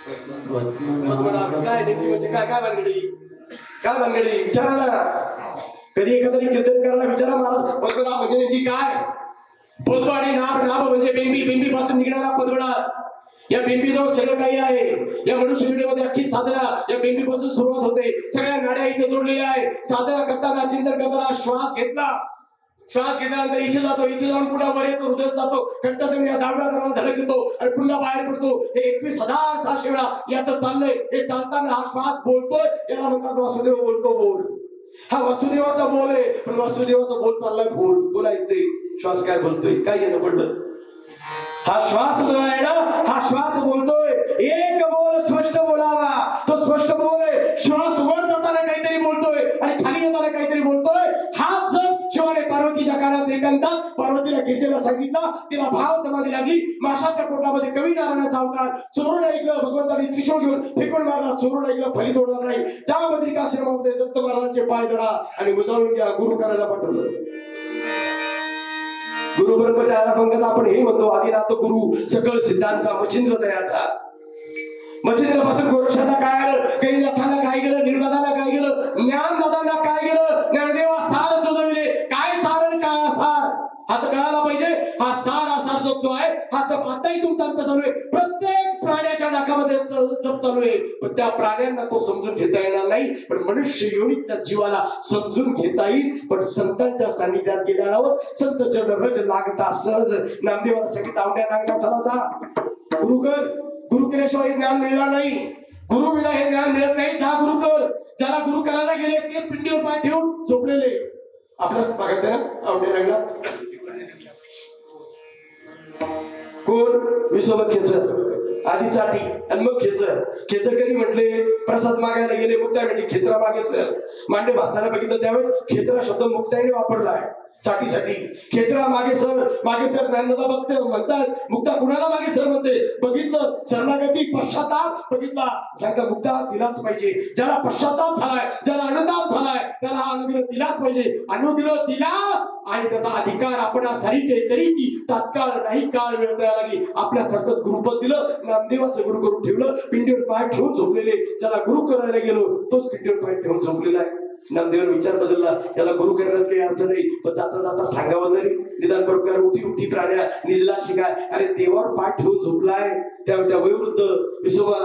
काय नेमकी म्हणजे काय काय भानगडी, काय भानगडी विचारायला. कधी एखाद्या कीर्तनकाराला विचारा, महाराज पदवडा म्हणजे नेमकी काय. पदवाडी नाभ, नाभ म्हणजे बेंबी, बेंबी पासून निघणारा पदवडा. या बेंबीजवळ सगळं काही आहे. या मनुष्य मध्ये अख्खी साधना या बेंबी पासून सुरुवात होते. सगळ्या नाड्या इथे जोडलेल्या आहेत. साधना करताना, चिंतन करताना श्वास घेतला, श्वास घेतल्यानंतर इथे जातो, इथे जाऊन पुन्हा वर येतो, हृदय जातो, कंठसंधी दाबडा करायला धडक येतो आणि पुन्हा बाहेर पडतो. हे 21,600 वेळा याचं चाललंय. हे चालताना हा श्वास बोलतोय, याला म्हणतात वासुदेव बोलतो बोल. हा वासुदेवाचा बोल आहे, पण वासुदेवाचा बोल चाललाय बोल. बोला ऐकतोय, श्वास काय बोलतोय, काय घेणं पडलं. हा श्वास जो आहे ना, हा श्वास बोलतोय. एक बोल स्पष्ट बोलावा, तो स्पष्ट बोल आहे. श्वास वर जाताना काहीतरी बोलतोय आणि खाली येताना काहीतरी बोलतोय. हाच शिवाने पार्वतीच्या काळात एकांतात पार्वतीला गिरजेला सांगितला. तिला भाव समाधी लागली. माशाच्या पोटामध्ये कवी नारायणाचा अवतार. चोरून ऐकलं, भगवंताने त्रिशूळ घेऊन फेकून मारला. चोरून ऐकलं, फलित होणार नाही. त्या बद्रिकाश्रमामध्ये दत्त महाराजांचे पाय धरा आणि उजाळून घ्या. गुरु करायला पाठवलं. गुरु परंपरेच्या अभंगात आपण हे म्हणतो, आदिनाथ गुरु सकळ सिद्धांचा मच्छिंद्र दयाचा. मच्छिंद्रापासून गोरक्षांना काय आलं, गैरीनाथांना काय गेलं, निर्मदाला काय गेलं, ज्ञानदादांना काय गेलं, ज्ञानदेवा सार चोजविले. काय सार आणि काय सार हा तर कळायला पाहिजे. हा सार असा जो आहे हा जप आताही तुमचा अंत चालू आहे. प्रत्येक प्राण्याच्या नाकामध्ये जप चालू आहे, पण त्या प्राण्यांना तो समजून घेता येणार नाही. पण मनुष्य योनीत त्या जीवाला समजून घेता येईल. पण संतांच्या सानिध्यात गेल्यावर संत चरण लागता सहज. नामदेवाला सगळी आवड्या नागनाथाला जा, गुरु कर. गुरु केल्याशिवाय ज्ञान मिळणार नाही. गुरु विना हे ज्ञान मिळत नाही. जा गुरु कर. ज्याला गुरु करायला गेले तेच पिंडीवर पाय ठेवून झोपलेले. आपल्याच भागात आहे ना आवडे रंगनाथ. कोण विसोबत खेचर आधी साठी आणि मग खेचर. खेचरकरी म्हटले प्रसाद मागायला गेले, मुक्ताई म्हणजे खेचरा मागे सर. मांडे भासताना बघितलं त्यावेळेस खेचरा शब्द मुक्ताईने वापरलाय साठी. खेचरा मागे सर ज्ञानदादा बघते म्हणतात. मुक्ता कुणाला मागे सर म्हणते, बघितलं शरणागती पश्चाताप बघितला, सांगता मुक्ता दिलाच पाहिजे. ज्याला पश्चाताप झालाय, ज्याला अनुताप झालाय, त्याला हा अनुग्रह दिलाच पाहिजे. अनुग्रह दिला आणि त्याचा अधिकार आपण सारी तरी ती तात्काळ नाही, काळ वेळ द्यायला लागली. आपल्यासारखंच गुरुपद दिलं, नामदेवाचं गुरु करून ठेवलं. पिंडीवर पाय ठेवून झोपलेले. ज्याला गुरु करायला गेलो तोच पिंडीवर पाय ठेवून झोपलेला आहे. नामदेवाने विचार बदलला, याला गुरु करण्यात काही अर्थ नाही, पण जाता जाता सांगावं तरी. निदान प्रकार उठी प्राण्या निजला शिकाय. अरे देवावर पाय ठेवून झोपलाय. त्या वयोवृद्ध विसोबा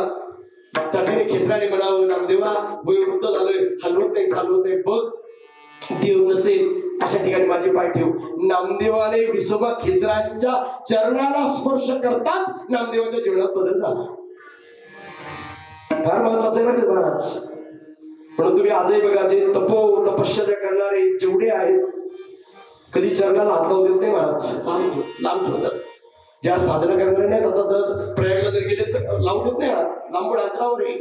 चाटीने खेचराने म्हणावं, नामदेवा वयोवृद्ध झालोय, हलवत नाही, चालवत नाही, बघ देव नसेल अशा ठिकाणी माझे पाय ठेव. नामदेवाने विसोबा खेचरांच्या चरणाला स्पर्श करताच नामदेवाच्या जीवनात बदल झाला. फार महत्वाचं आहे म्हणजे महाराज. पण तुम्ही आजही बघा, जे तपश्चर्या करणारे जेवढे आहेत, कधी चरणाला हात लावू देत नाही महाराज, लांब ठेवतात. ज्या साधना करणारे नाही, आता प्रयागला जर गेले तर लावू देत नाही, लांबून अंतरावर आहे.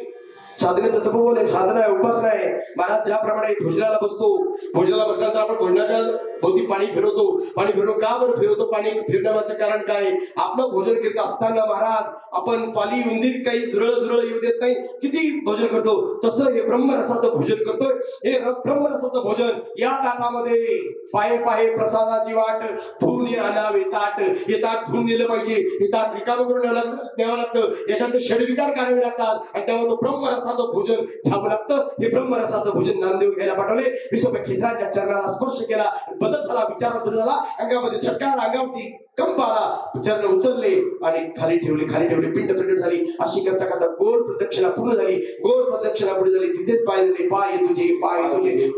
साधनेचं तपोवन आहे, साधना आहे, उपासना आहे. महाराज ज्याप्रमाणे भोजनाला बसतो, भोजनाला बसल्यानंतर आपण भोजनाच्या भोवती पाणी फिरवतो. पाणी फिरवतो का बरं फिरवतो? पाणी फिरण्याचं कारण काय? आपलं भोजन करीत असताना महाराज आपण पाली उंदीर काही झुरळ येऊ देत नाही. किती भोजन करतो तसं हे ब्रह्मरसाचं भोजन करतोय. हे ब्रह्मरसाचं भोजन या ताटामध्ये पाये पाये प्रसादाची वाट धुवून आणावे ताट. हे ताट धुवून नेलं पाहिजे. हे ताट रिकामं करून न्यावं लागतं. याच्यात षडविकार काढावे लागतात आणि त्यामुळे तो ब्रह्मरसाचं भोजन घ्यावं लागतं. हे ब्रह्मरसाचं भोजन नामदेव घ्यायला पाठवले. विश्व खिजराच्या चरणाला स्पर्श केला, बदल झाला, विचारात बदल झाला, अंगामध्ये झटका आला, अंगावरती कंप आला, चरण उचलले आणि खाली ठेवले, पिंड प्रकट झाली. अशी करता करता गोल प्रदक्षिणा पूर्ण झाली. गोल प्रदक्षिणा पूर्ण झाली. तिथेच पाय दिले, पाय तुझे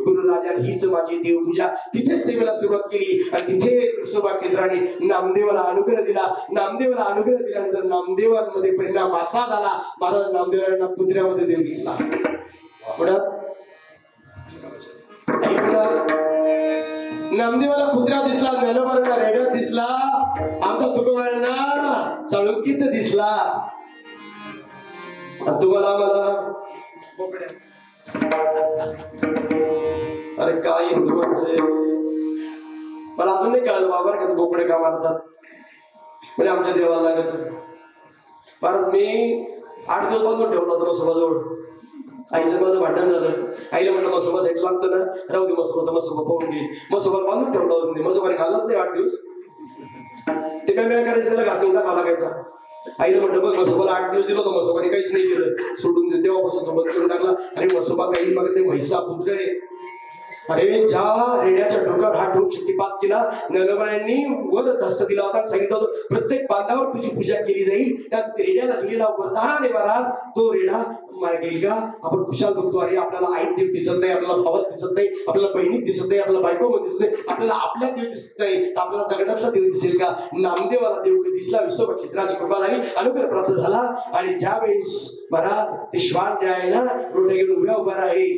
गुरु राजा हीच माझी देवपूजा. तिथेच सेवेला सुरुवात केली आणि तिथे विश्वबा खिजराने नामदेवाला अनुग्रह दिला. नामदेवाला अनुग्रह दिल्यानंतर नामदेवांमध्ये परिणाम असा झाला, महाराज नामदेवांना पुत्र्यामध्ये देव दिसला. नामदेवाला पुत्रा दिसला, ज्ञानोबांना रेड्यात दिसला, आमचा तुकोबांना साळुंकीत दिसला. तुम्हाला मला अरे काय मला अजून नाही कळलं बाबा का बोकडे का मारतात म्हणजे आमच्या देवाला लागत. महाराज मी 8 दिवस बांधून ठेवला होता मसोबाजवळ. आईचं माझं भांडण झालं. आईला म्हणलं मसोबा साईड लागतं ना, राहू दे मसोबाचा मसोबा पाहून घे. मसोबा बांधून ठेवला होता. मसोबाने खाल्लाच नाही 8 दिवस. ते काय करायचं, त्याला घातून खावा लागायचा. आईला म्हटलं बघ मसोबाला 8 दिवस दिलं होतं, मसोबाने काहीच नाही केलं, सोडून दे. तेव्हापासून तो बंद करून टाकला. आणि मसोबा काही मग ते म्हैसा पुत्र आहे. अरे ज्या रेड्याच्या डोक्यावर हात ठेवून शक्तिपात केला, ज्ञानोबांनी वर दस्त दिला होता, सांगितलं होतं प्रत्येक बांधावर तुझी पूजा केली जाईल. त्या रेड्याला दिलेला वरदान महाराज, तो रेडा गेल का आपण खुशाल बघतो. अरे आपल्याला आई देव दिसत नाही, आपल्याला भावात दिसत नाही, आपल्याला बहिणीत दिसत नाही, आपल्याला बायकोमध्ये दिसत नाही, आपल्याला आपल्या देव दिसत नाही, तर आपल्याला दगडातला देव दिसेल का? नामदेवाला देव दिसला. विश्वभर खिजराची कृपा झाली, अनुग्रह प्राप्त झाला. आणि ज्यावेळेस महाराज ते श्वान जे आहे ना, रोट्या घेऊन उभा आहे,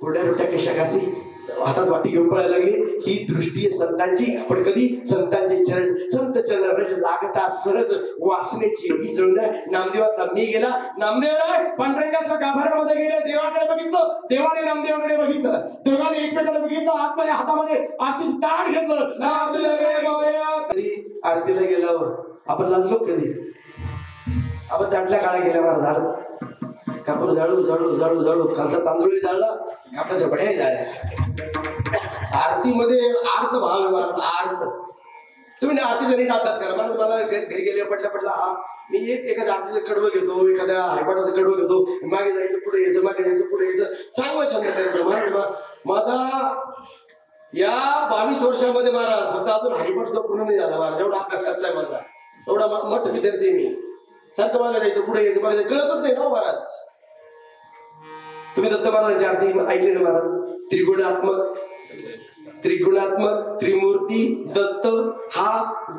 रोट्या कशा घासी हातात वाटी घेऊन पळायला लागली. ही दृष्टी आहे संतांची. पण कधी संतांचे चरण, संत चरण रज लागता सहज वासनेची ही जळून नामदेवातला मी गेला. नामदेवराय पांढरंगाच्या गाभाऱ्यामध्ये गेले, देवाकडे बघितलं, देवाने नामदेवाकडे बघितलं, देवाने एकमेकाला बघितलं, आतमध्ये हातामध्ये आरतीचं ताट घेतलं. आरतीला गेल्यावर आपण लाजलो कधी? आपण ताटल्या काळा गेल्यावर झालं कापूर जाळू जाळू जाळू जाळू, खालचा तांदूळ जाळला, कापडाच्या बड्या जाळल्या. आरतीमध्ये आर्त भाव आर्त. तुम्ही आरतीचा नीट अभ्यास करा. मला घरी गेले पडल्या हा मी एखाद्या आरतीचं कडवं घेतो, एखाद्या हरिपाठाचं कडवं घेतो, मागे जायचं पुढे यायचं, मागे जायचं पुढे यायचं, चांगलं छंद करायचं. माझा या 22 वर्षामध्ये महाराज फक्त अजून हरिपाठचा पूर्ण नाही झाला. महाराज एवढा अभ्यास करायचा आहे माझा, एवढा मठ विद्यार्थी मी. सारखं मागे जायचं पुढे यायचं, मागे कळतच नाही ना महाराज. तुम्ही दत्त महाराजांची आरती ऐकली ना महाराज? त्रिगुणात्मक त्रिमूर्ती दत्त हा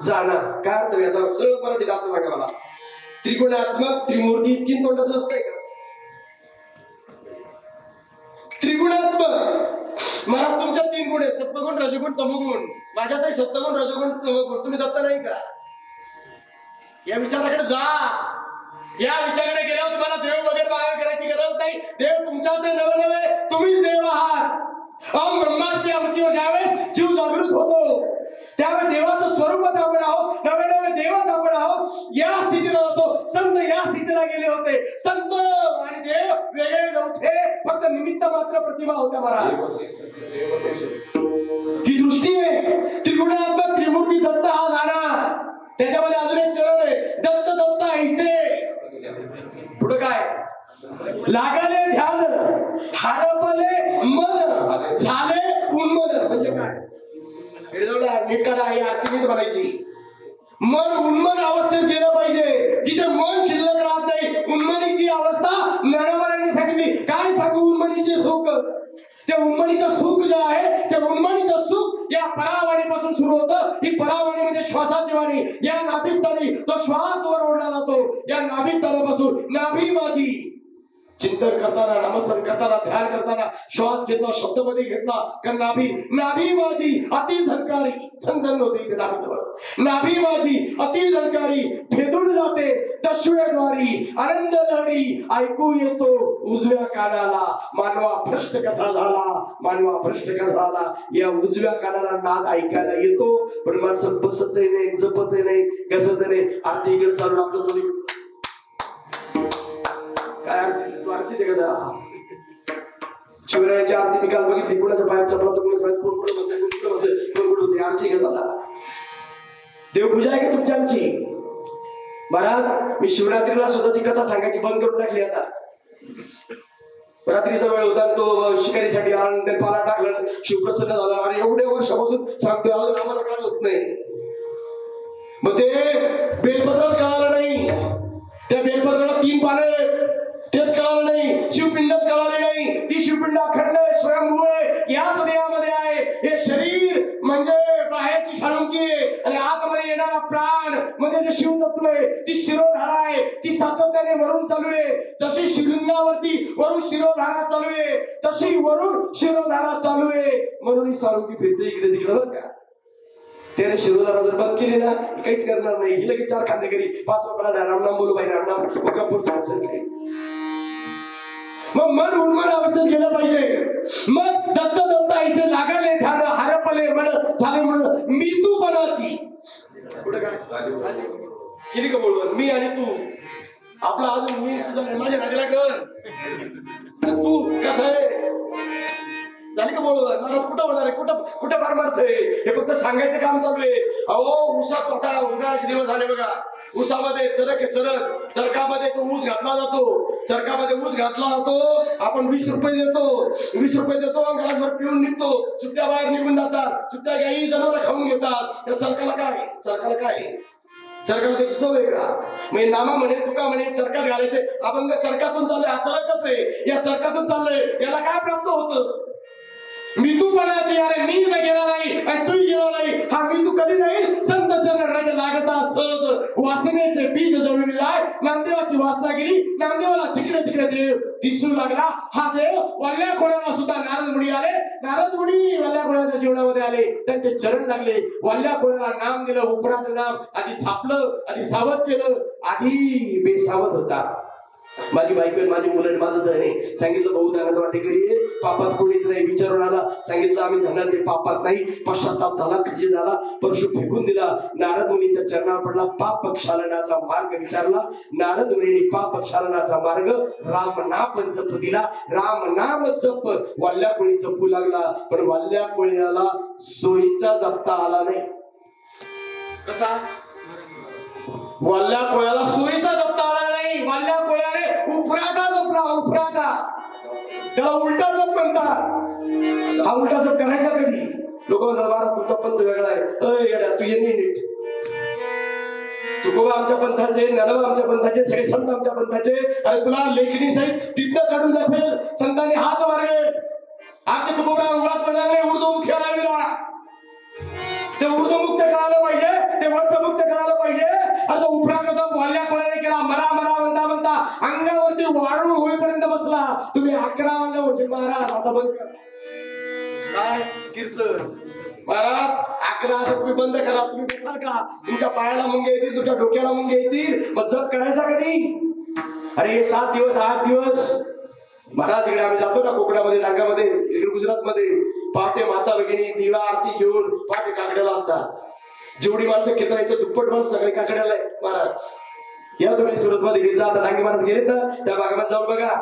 जाणा. काय अर्थ याचा सरळ मराठीत अर्थ सांगा मला. त्रिगुणात्मक त्रिमूर्ती 3 तोंडाचं दत्त आहे का? त्रिगुणात्मक महाराज तुमच्यात 3 गुण आहे, सत्वगुण रजगुण तमोगुण. माझ्यातही सत्वगुण रजगुण तमोगुण. तुम्ही दत्त नाही का? या विचाराकडे जा. या विचाराकडे गेल्यावर तुम्हाला देव वगैरे मागे करायची गरज नाही. देव तुमच्यात नवे तुम्हीच देव आहात. अहम ब्रह्मास्मी अवतीवर ज्यावेळेस जीव जागृत होतो त्यावेळेस देवाचं स्वरूपच आपण आहोत, नवे देवच आपण आहोत. या स्थितीला जातो. संत या स्थितीला गेले होते. संत आणि देव वेगळे नव्हते, फक्त निमित्त मात्र प्रतिमा होत्या महाराज. ही दृष्टी आहे. त्रिगुणात्मक त्रिमूर्ती दत्त हा जाणा. त्याच्यामध्ये अजून एक चरण आहे, दत्त दत्त ऐसे. पुढे काय? लागले ध्यान, हरपले मन, झाले उन्मन. म्हणजे काय? नीट काढा. ही आरती नीट बनायची. मन उन्मन अवस्थेत गेलं पाहिजे. जिथे मन शिल्लक राहत नाही, उन्मनीची अवस्था ज्ञानोबांनी सांगितली. काय सांगू उन्मनीचे सुख? ते उन्मनीचं सुख जे आहे, ते उन्मनीचं सुख या परावाणीपासून सुरू होतं. ही परावाणी म्हणजे श्वासाची वाणी. या नाभिस्थानी जो श्वास वर ओढला जातो, या नाभिस्थानापासून नाभी माझी चिंतन करताना, नामस्मरण करताना, ध्यान करताना श्वास घेतला, शब्दामध्ये घेतला का नाभी माझी अति झंकारी, झणझण होते इथे नाभीजवळ. नाभी माझी अति झंकारी भेदून जाते दशव्याद्वारी, आनंद लहरी ऐकू येतो उजव्या कानाला. मानवा भ्रष्ट कसा झाला, या उजव्या कानाला नाद ऐकायला येतो, पण माणसं बसत नाही, जपत नाही, गसत नाही. आरती इकडे चालून आपलं थोडी काय आरती, तू आरती दे का? शिवरायाची आरती मी काल बघितली, कोणाच्या पायात चपला तर कोण आरती घेतला. देवपूजा आहे का तुमची? महाराज मी शिवरात्रीला सुद्धा ती कथा सांगायची बंद करून टाकली. आता रात्रीचा वेळ होता, तो शिकारीसाठी आला, पाला टाकलं, शिवप्रसन्न झाला. आणि एवढे वर्षापासून सांगतोय अजून आम्हाला काय होत नाही. मग ते बेलपत्रच कळालं नाही, त्या बेलपत्राला 3 पाने तेच कळालं नाही, शिवपिंडच कळाले नाही. ती शिवपिंड अखंड स्वयंभू याच देहामध्ये आहे. हे शरीर म्हणजे बाहेरची शाळुंकी आहे आणि आतमध्ये येणारा प्राण म्हणजे जे शिवतत्व आहे, ती शिरोधारा आहे. ती सातत्याने वरून चालू आहे. जशी शिवलिंगावरती वरून शिरोधारा चालू आहे, तशी वरून शिरोधारा चालू आहे. म्हणून ही शाळुंकी फिरते इकडे तिकडे बरं का. त्याने शिरोधारा जर बंद केली ना, काहीच करणार नाही. ही लगेच 4 खांदेकरी 5 रुपयाला रामनाम बोलू बाई, रामनाम मग मन उन्मन अवस्थेत गेलं पाहिजे. मग दत्त ऐसे लागले ध्यान, हरपले मन झाले म्हणून मी तू पणाची. कुठे काय केली का बोलवण? मी आणि तू आपला अजून मी तुझा माझ्या नादीला कर. तू कसं आहे झाली का बोलवण? महाराज कुठं होणार आहे, कुठं फार मारतंय? हे फक्त सांगायचं काम चालू आहे. अहो ऊसात आता उन्हाळ्याचे दिवस झाले बघा. ऊसामध्ये चरक आहे, चरकामध्ये तो ऊस घातला जातो. चरकामध्ये ऊस घातला जातो. आपण 20 रुपये देतो, गलासभर पिऊन निघतो. सुट्ट्या बाहेर निघून जातात. सुट्ट्या गाई जनावर खाऊन घेतात. त्या चरकाला काय चरकाला त्याची सवय का? म्हणजे नामा म्हणे, तुका म्हणे चरकात घालायचे. अभंग चरकातून चाललंय, हा चरकच आहे. या चरकातून चाललंय, याला काय प्राप्त होतं? मी तू पणाची. अरे मी गेला नाही आणि तूही गेला नाही. हा मी तू कधी जाईल? संत चरण लागता सहज वासनेचे बीज जळून जाय. नामदेवाची वासना गेली, नामदेवाला तिकडे देव दिसू लागला. हा देव वल्ल्या कोणाला सुद्धा नारद मुनी आले. नारद मुनी वल्ल्या कोणाच्या जीवनामध्ये आले, त्यांचे चरण लागले. वल्ल्या कोणाला नाम दिलं, उपरात नाम आधी छापलं, आधी सावध केलं. आधी बेसावध होता. माझी बायको, माझी मुलं, माझं धन आहे. सांगितलं भाऊ धनात वाटेकरी पापात कोणीच नाही. विचारून आला, सांगितलं आम्ही धनात आहे, पापात नाही. पश्चाताप झाला, खजी झाला, परशु फेकून दिला. नारद मुनीच्या चरणावर पडला. पाप क्षालनाचा मार्ग विचारला. नारद मुनींनी पाप क्षालनाचा मार्ग राम नाम जप दिला. राम नाम जप वल्ल्या कोळी जपू लागला. पण वल्ल्या कोळीला सोयीचा जपता आला नाही. कसा? वल्ल्या कोळ्याला सोयीचा जपता आला नाही. वल्ल्या कोळ्याने उफराटा जपला, उफराटा. त्याला उलटा जप म्हणतात. हा उलटा जप करायचा कधी? लोक म्हणतात महाराज तुमचा पंथ वेगळा आहे. तू ये नीट. तुकोबा आमच्या पंथाचे, ज्ञानोबा आमच्या पंथाचे, सगळे संत आमच्या पंथाचे. आणि तुला लेखणी सहित टिपणं काढून दाखवेल. संतांनी हात मारले. आमचे तुकोबा उगाच म्हणाले उर्दुमुखी आला. ते उर्दुमुक्त कळालं पाहिजे, ते वचमुक्त कळालं पाहिजे. आता उपराचा वल्ल्या कोणाने केला, मरा म्हणता अंगावरती वाळून होईपर्यंत बसला. तुम्ही 11 वाजता होते महाराज. आता बंद करा काय कीर्तन. महाराज 11 तुम्ही बंद करा. तुम्ही बसाल का? तुमच्या पायाला मुंगे येतील, तुमच्या डोक्याला मुंगे येतील. मग जप करायचा कधी? अरे 7 दिवस 8 दिवस महाराज इकडे आम्ही जातो ना कोकणामध्ये, नागामध्ये, इकडे गुजरातमध्ये. पहाटे माता भगिनी दिवा आरती घेऊन पहाटे काकड्याला असतात. जेवढी माणसं कीर्तनाचं दुप्पट माणसं सगळे काकड्याला आहे महाराज. या तुम्ही सुरत मध्ये घेत जा. आता लांगी महाराज गेलेत ना, त्या भागामध्ये जाऊन बघा.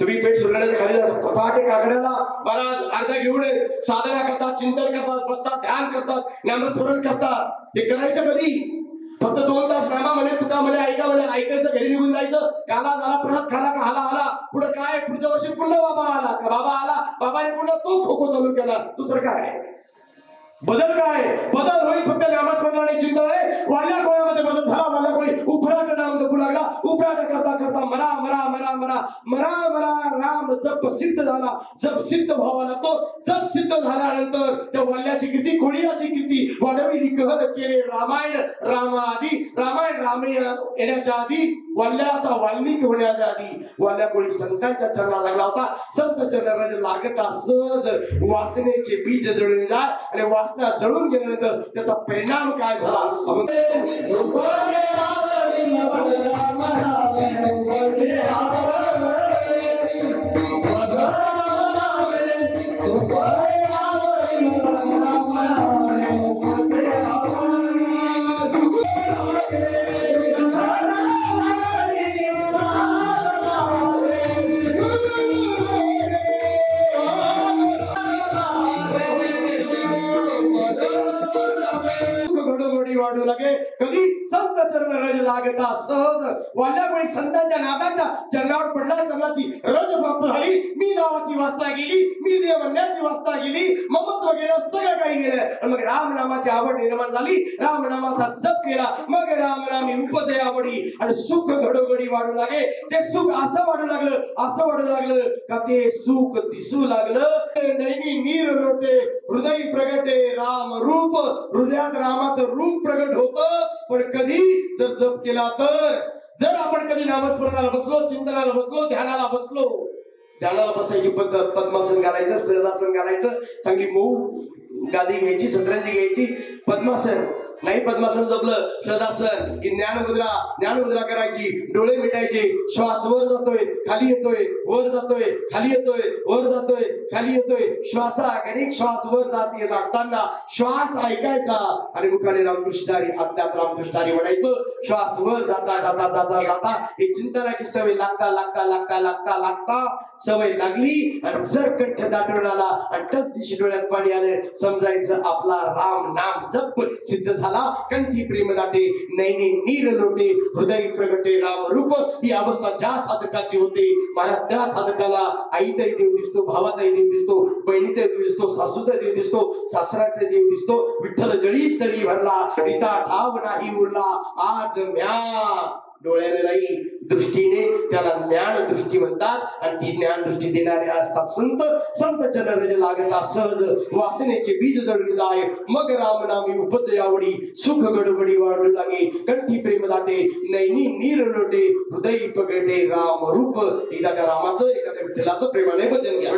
तुम्ही पेट सुरण्याच्या खाली जा. पहाटे काकड्याला महाराज अर्धा घेऊन साधना करतात, चिंतन करतात, बसतात, ध्यान करतात, नामस्मरण करतात. हे करायचं कधी? फक्त 2 तास नामा म्हणे, तुका म्हणे, ऐका म्हणे, ऐकायचं, घरी निघून जायचं. काला झाला, प्रसाद खाला का हाला. पुढे काय? पुढच्या वर्षी पुन्हा बाबा आला का बाबा आला, बाबाने पुन्हा तोच खो चालू केला. दुसरं काय? बदल काय? बदल होईल फक्त नामस्मरण आणि चिंतन आहे. वाल्या कोळ्यामध्ये बदल झाला. वाल्या कोळी उपराट नाम जपू लागला. उपराट करता मरा राम जप सिद्ध झाला. जप सिद्ध व्हावा लागतो. जप सिद्ध झाल्यानंतर त्या वल्ल्याची कीर्ती, कोळीयाची कीर्ती वाढविली. कहत केले रामायण रामाआधी. रामायण रामायण येण्याच्या आधी, वल्ल्याचा वाल्मिकी होण्याच्या आधी वल्ल्या कोळी संतांच्या चरणाला लागला होता. संत चरणाला लागता सहज वासनेचे बीज जळून जाय आणि वासना जळून गेल्यानंतर त्याचा परिणाम काय झाला. वाढू लागे. कधी संत चरण रज लागता सहज वाल्यामुळे संतांच्या नादाच्या चरणावर पडला. चरणाची रज प्राप्त झाली. मी नावाची वासना गेली. मी देव म्हणण्याची वासना गेली. ममत्व गेलं. सगळं काही गेलं. आणि मग राम नामाची आवड निर्माण झाली. राम नामाचा जप केला. मग राम नामी उपजे आवडी आणि सुख घडोघडी वाढू लागे. ते सुख असं वाढू लागलं, असं वाढू लागलं का ते सुख दिसू लागलं. नैनी नीर लोटे हृदय प्रगटे राम रूप. हृदयात रामाचं रूप प्रगट होत. पण कधी जर जप केला तर, जर आपण कधी नामस्मरणाला बसलो, चिंतनाला बसलो, ध्यानाला बसलो. ध्यानाला बसायची पद्धत, पद्मासन घालायचं, सहजासन घालायचं, चांगली मऊ गादी घ्यायची, सतरंजी घ्यायची. पद्मासन नाही, पद्मासन जपलं, सहजासन की ज्ञानमुद्रा करायची. डोळे मिटायचे. श्वास वर जातोय, खाली येतोय, वर जातोय, खाली येतोय, वर जातोय, खाली येतोय. श्वासागणिक श्वास वर जात येत असताना श्वास ऐकायचा आणि मुखाने रामकृष्णारी, हातात रामकृष्णारी म्हणायचं. श्वास वर जाता जाता जाता जाता ही चिंतनाची सवय लागता लागता लागता लागता लागता सवय लागली. आणि जर कंठ दाटून आला आणि टच दिशी डोळ्यात पाणी आलं, समजायचं आपला राम नाम जप सिद्ध झाला. कंठी प्रेम दाटे नैनी नीर लोटे हृदय प्रगटे राम रूप. ही अवस्था ज्या साधकाची होते महाराज, त्या साधकाला आईतही देव दिसतो, भावातही देव दिसतो, बहिणीतही देव दिसतो, सासूतही देव दिसतो, सासरातही देव दिसतो. विठ्ठल जळी स्थळी भरला, रिता ठाव नाही उरला. आज म्या डोळ्याने नाही, दृष्टीने, त्याला ज्ञान दृष्टी म्हणतात. आणि ती ज्ञान दृष्टी देणारे असतात संत. संत चरण लागता सहज वासनेचे बीज जळून जाय. मग राम नामी उपजे आवडी सुख गडबडी वाढू लागे. कंठी प्रेम दाटे नैनी नीर लोटे हृदय पगडे राम रूप. एकदा त्या रामाचं, एकदा त्या विठ्ठलाचं प्रेमाने भजन घ्या.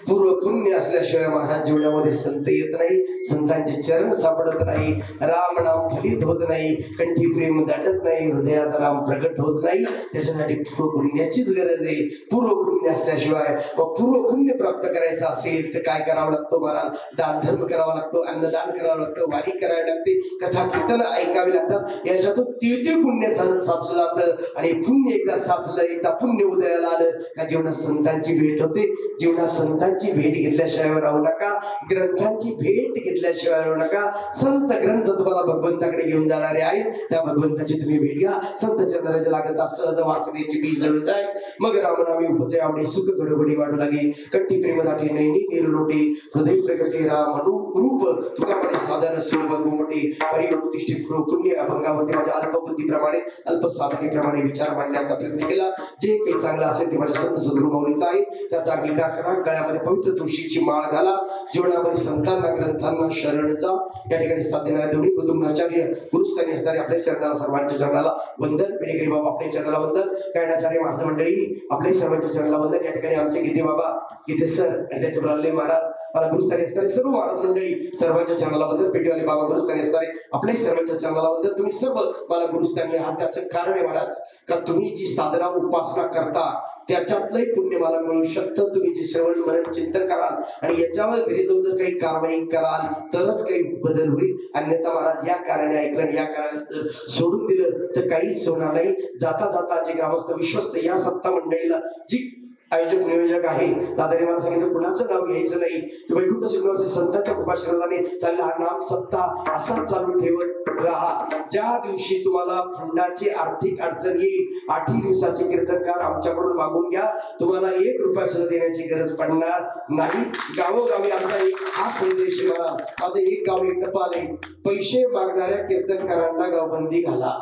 पूर्व पुण्य असल्याशिवाय महाराज जीवनामध्ये संत येत नाही. संतांचे चरण सापडत नाही. राम नाम फलित होत नाही. कंठी प्रेम दाटत नाही. हृदयात राम प्रगट होत नाही. त्याच्यासाठी पूर्व पुण्याचीच गरज आहे. पूर्व पुण्य असल्याशिवाय, पूर्व पुण्य प्राप्त करायचं असेल तर काय करावं लागतं महाराज? दान धर्म करावा लागतो, अन्नदान करावं लागतं, वारी करावी लागते, कथा कीर्तन ऐकावी लागतात. याच्यातून तीळ पुण्य साचलं जातं. आणि पुण्य एकदा साचलं, एकदा पुण्य उदयाला आलं का जीवनात संतांची भेट होते. जीवनात संतांची भेट घेतल्याशिवाय राहू नका. ग्रंथांची भेट घेतल्याशिवाय राहू नका. संत ग्रंथ तुम्हाला भगवंताकडे घेऊन जाणारे आहेत. त्या भगवंताची तुम्ही भेट घ्या. संत चंद्राच्या लागत सहज वासनेची बीज जळून जाय. मग रामनामी उपजे आवडी सुख गडबडी वाढू लागे. कंठी प्रेम दाटे नैनी नीर लोटे हृदय प्रगटे राम रूप. तुला साधारण सुर मोठे परिवर्तिष्ठित पुण्य अभंगामध्ये माझ्या अल्पबुद्धी बुद्धीप्रमाणे अल्पसाधनेप्रमाणे विचार मांडण्याचा प्रयत्न केला. जे काही चांगलं असेल ते माझ्या संत सद्गुरू माऊलीचं आहे, त्याचा अंगीकार करा. गळ्यामध्ये पवित्र तुळशीची माळ घाला. जीवनामध्ये संतांना ग्रंथांना शरण जा. या ठिकाणी साथ देणारे दोन्ही कुटुंबाचार्य गुरुस्थानी असणारे आपल्या चरणाला, सर्वांच्या चरणाला वंदन. पेडेकरी बाबा आपल्या चरणाला वंदन. कायडाचार्य महाराज मंडळी आपल्या सर्वांच्या चरणाला वंदन. या ठिकाणी आमचे गीते बाबा, गीते सर आणि त्याचे ब्राह्मणे महाराज, मला गुरुस्थानी असणारे सर्व महाराज मंडळी सर्वांच्या चरणाला वंदन. पेटीवाले बाबा गुरुस्थानी असणारे आपल्या सर्वांच्या चरणाला वंदन. तुम्ही सर्व मला गुरुस्थानी आहात. त्याचं कारण आहे महाराज, का तुम्ही जी साधना उपासना करता त्याच्यातलंही पुण्य मला मिळू शकतं. तुम्ही जे श्रवण मनन चिंतन कराल आणि याच्यावर घरी जाऊन जर काही कारवाई कराल तरच काही बदल होईल. अन्यथा महाराज या कारणे ऐकलं, या कारणे सोडून दिलं तर काहीच होणार नाही. जाता जाता जे ग्रामस्थ विश्वस्त या सत्ता मंडळीला जी आयोजक नियोजक आहे, दादाने मला सांगितलं कुणाचं नाव घ्यायचं नाही. वैकुंठ श्रीनिवास संतांच्या कृपाशीर्वादाने चालला हा नाम सत्ता असा चालू ठेवत राहा. ज्या दिवशी तुम्हाला फंडाची आर्थिक अडचण येईल, 8 दिवसाचे कीर्तनकार आमच्याकडून मागून घ्या. तुम्हाला 1 रुपया सुद्धा देण्याची गरज पडणार नाही. गावोगावी आमचा एक हा संदेश मला, माझं एक गाव एक टपाल आहे, पैसे मागणाऱ्या कीर्तनकारांना गावबंदी घाला.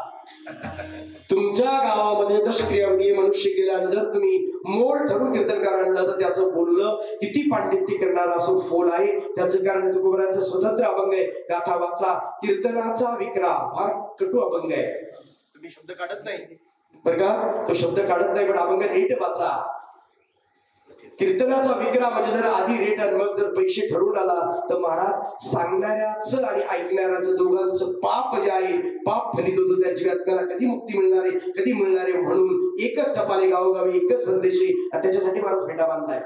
तुमच्या गावामध्ये दशक्रियावधी मनुष्य गेल्याने जर तुम्ही मोल ठरून कीर्तनकार आणलं तर त्याचं बोलणं किती पांडित्य करणारा असो फोल आहे. त्याचं कारण तुकोबरांचं स्वतंत्र अभंग आहे, गाथा वाचा कीर्तनाचा विक्रा फार कटू अभंग आहे. तुम्ही शब्द काढत नाही बरं का, तो शब्द काढत नाही पण अभंग नीट वाचा. कीर्तनाचा विक्रा म्हणजे जर आधी रेट आणि मग जर पैसे ठरवून आला तर महाराज सांगणाऱ्याचं आणि ऐकणाऱ्याचं दोघांचं पाप जे आहे पाप फलित होतं. त्याची आत्म्याला कधी मुक्ती मिळणार आहे, कधी मिळणार आहे. म्हणून एकच टपाले गावोगावी एकच संदेश आहे. आणि त्याच्यासाठी महाराज भेटा बांधलाय.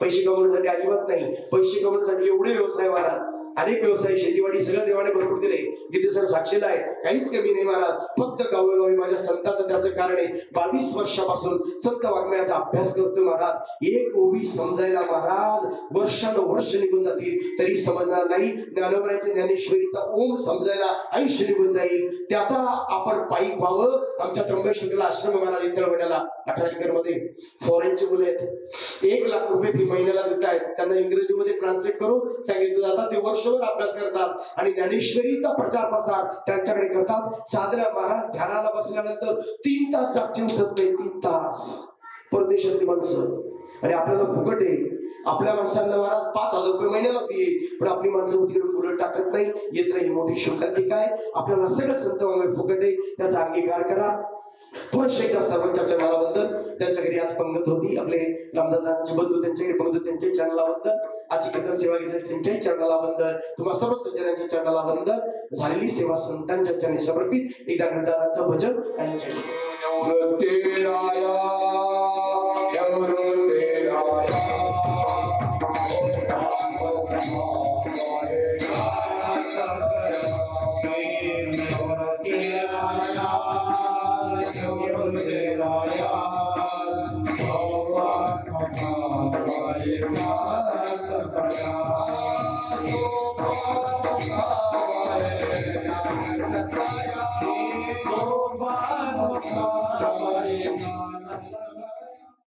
पैसे कमवण्यासाठी अजिबात नाही. पैसे कमवण्यासाठी एवढे व्यवसाय महाराज, अनेक व्यवसाय, शेतीवाडी सगळं देवाने भरपूर दिले. गीते सर साक्षीला आहे, काहीच कमी नाही महाराज. फक्त गावोगावी माझ्या संतांचं त्याचं कारण आहे 22 वर्षापासून संत वाङ्मयाचा अभ्यास करतो महाराज. एक ओवी समजायला महाराज वर्षानुवर्ष निघून जातील तरी समजणार नाही. ज्ञानोबराच्या ज्ञानेश्वरीचा ओम समजायला आयुष्य निघून जाईल. त्याचा आपण पायी व्हावं. आमच्या त्र्यंबकेश्वरला आश्रम महाराज इंद्रवड्याला 18 एकर मध्ये फॉरेनचे मुले आहेत, 1 लाख रुपये फी महिन्याला देत आहेत. त्यांना इंग्रजीमध्ये ट्रान्सलेट करून सांगितलं जातात. ते वर्षभर अभ्यास करतात आणि ज्ञानेश्वरीचा प्रचार प्रसार त्यांच्याकडे करतात. साधना महाराज ध्यानाला बसल्यानंतर 3 तास जागचे उठत नाही. 3 तास परदेशातली माणसं आणि आपल्याला फुकट आहे. आपल्या माणसांना महाराज 5,000 रुपये महिन्याला फी आहे, पण आपली माणसं उठून मुलं टाकत नाही. येत नाही मोठी शुल्कांती काय. आपल्याला सगळं संत वाङ्मय फुकट आहे, त्याचा अंगीकार करा. पुरुष एकदा सर्वांच्या चरणाला वंदन. त्यांच्या घरी आज पंगत होती, आपले रामदासची बंधू त्यांच्या घरी पंगत, त्यांच्याही चरणाला वंदन. आजची कीर्तन सेवा घेतली त्यांच्याही चरणाला वंदन. तुम्हा सर्व सज्जनांच्या चरणाला वंदन. झालेली सेवा संतांच्या चरणी समर्पित. एकदा गणदारांचं भजन आणि Oh,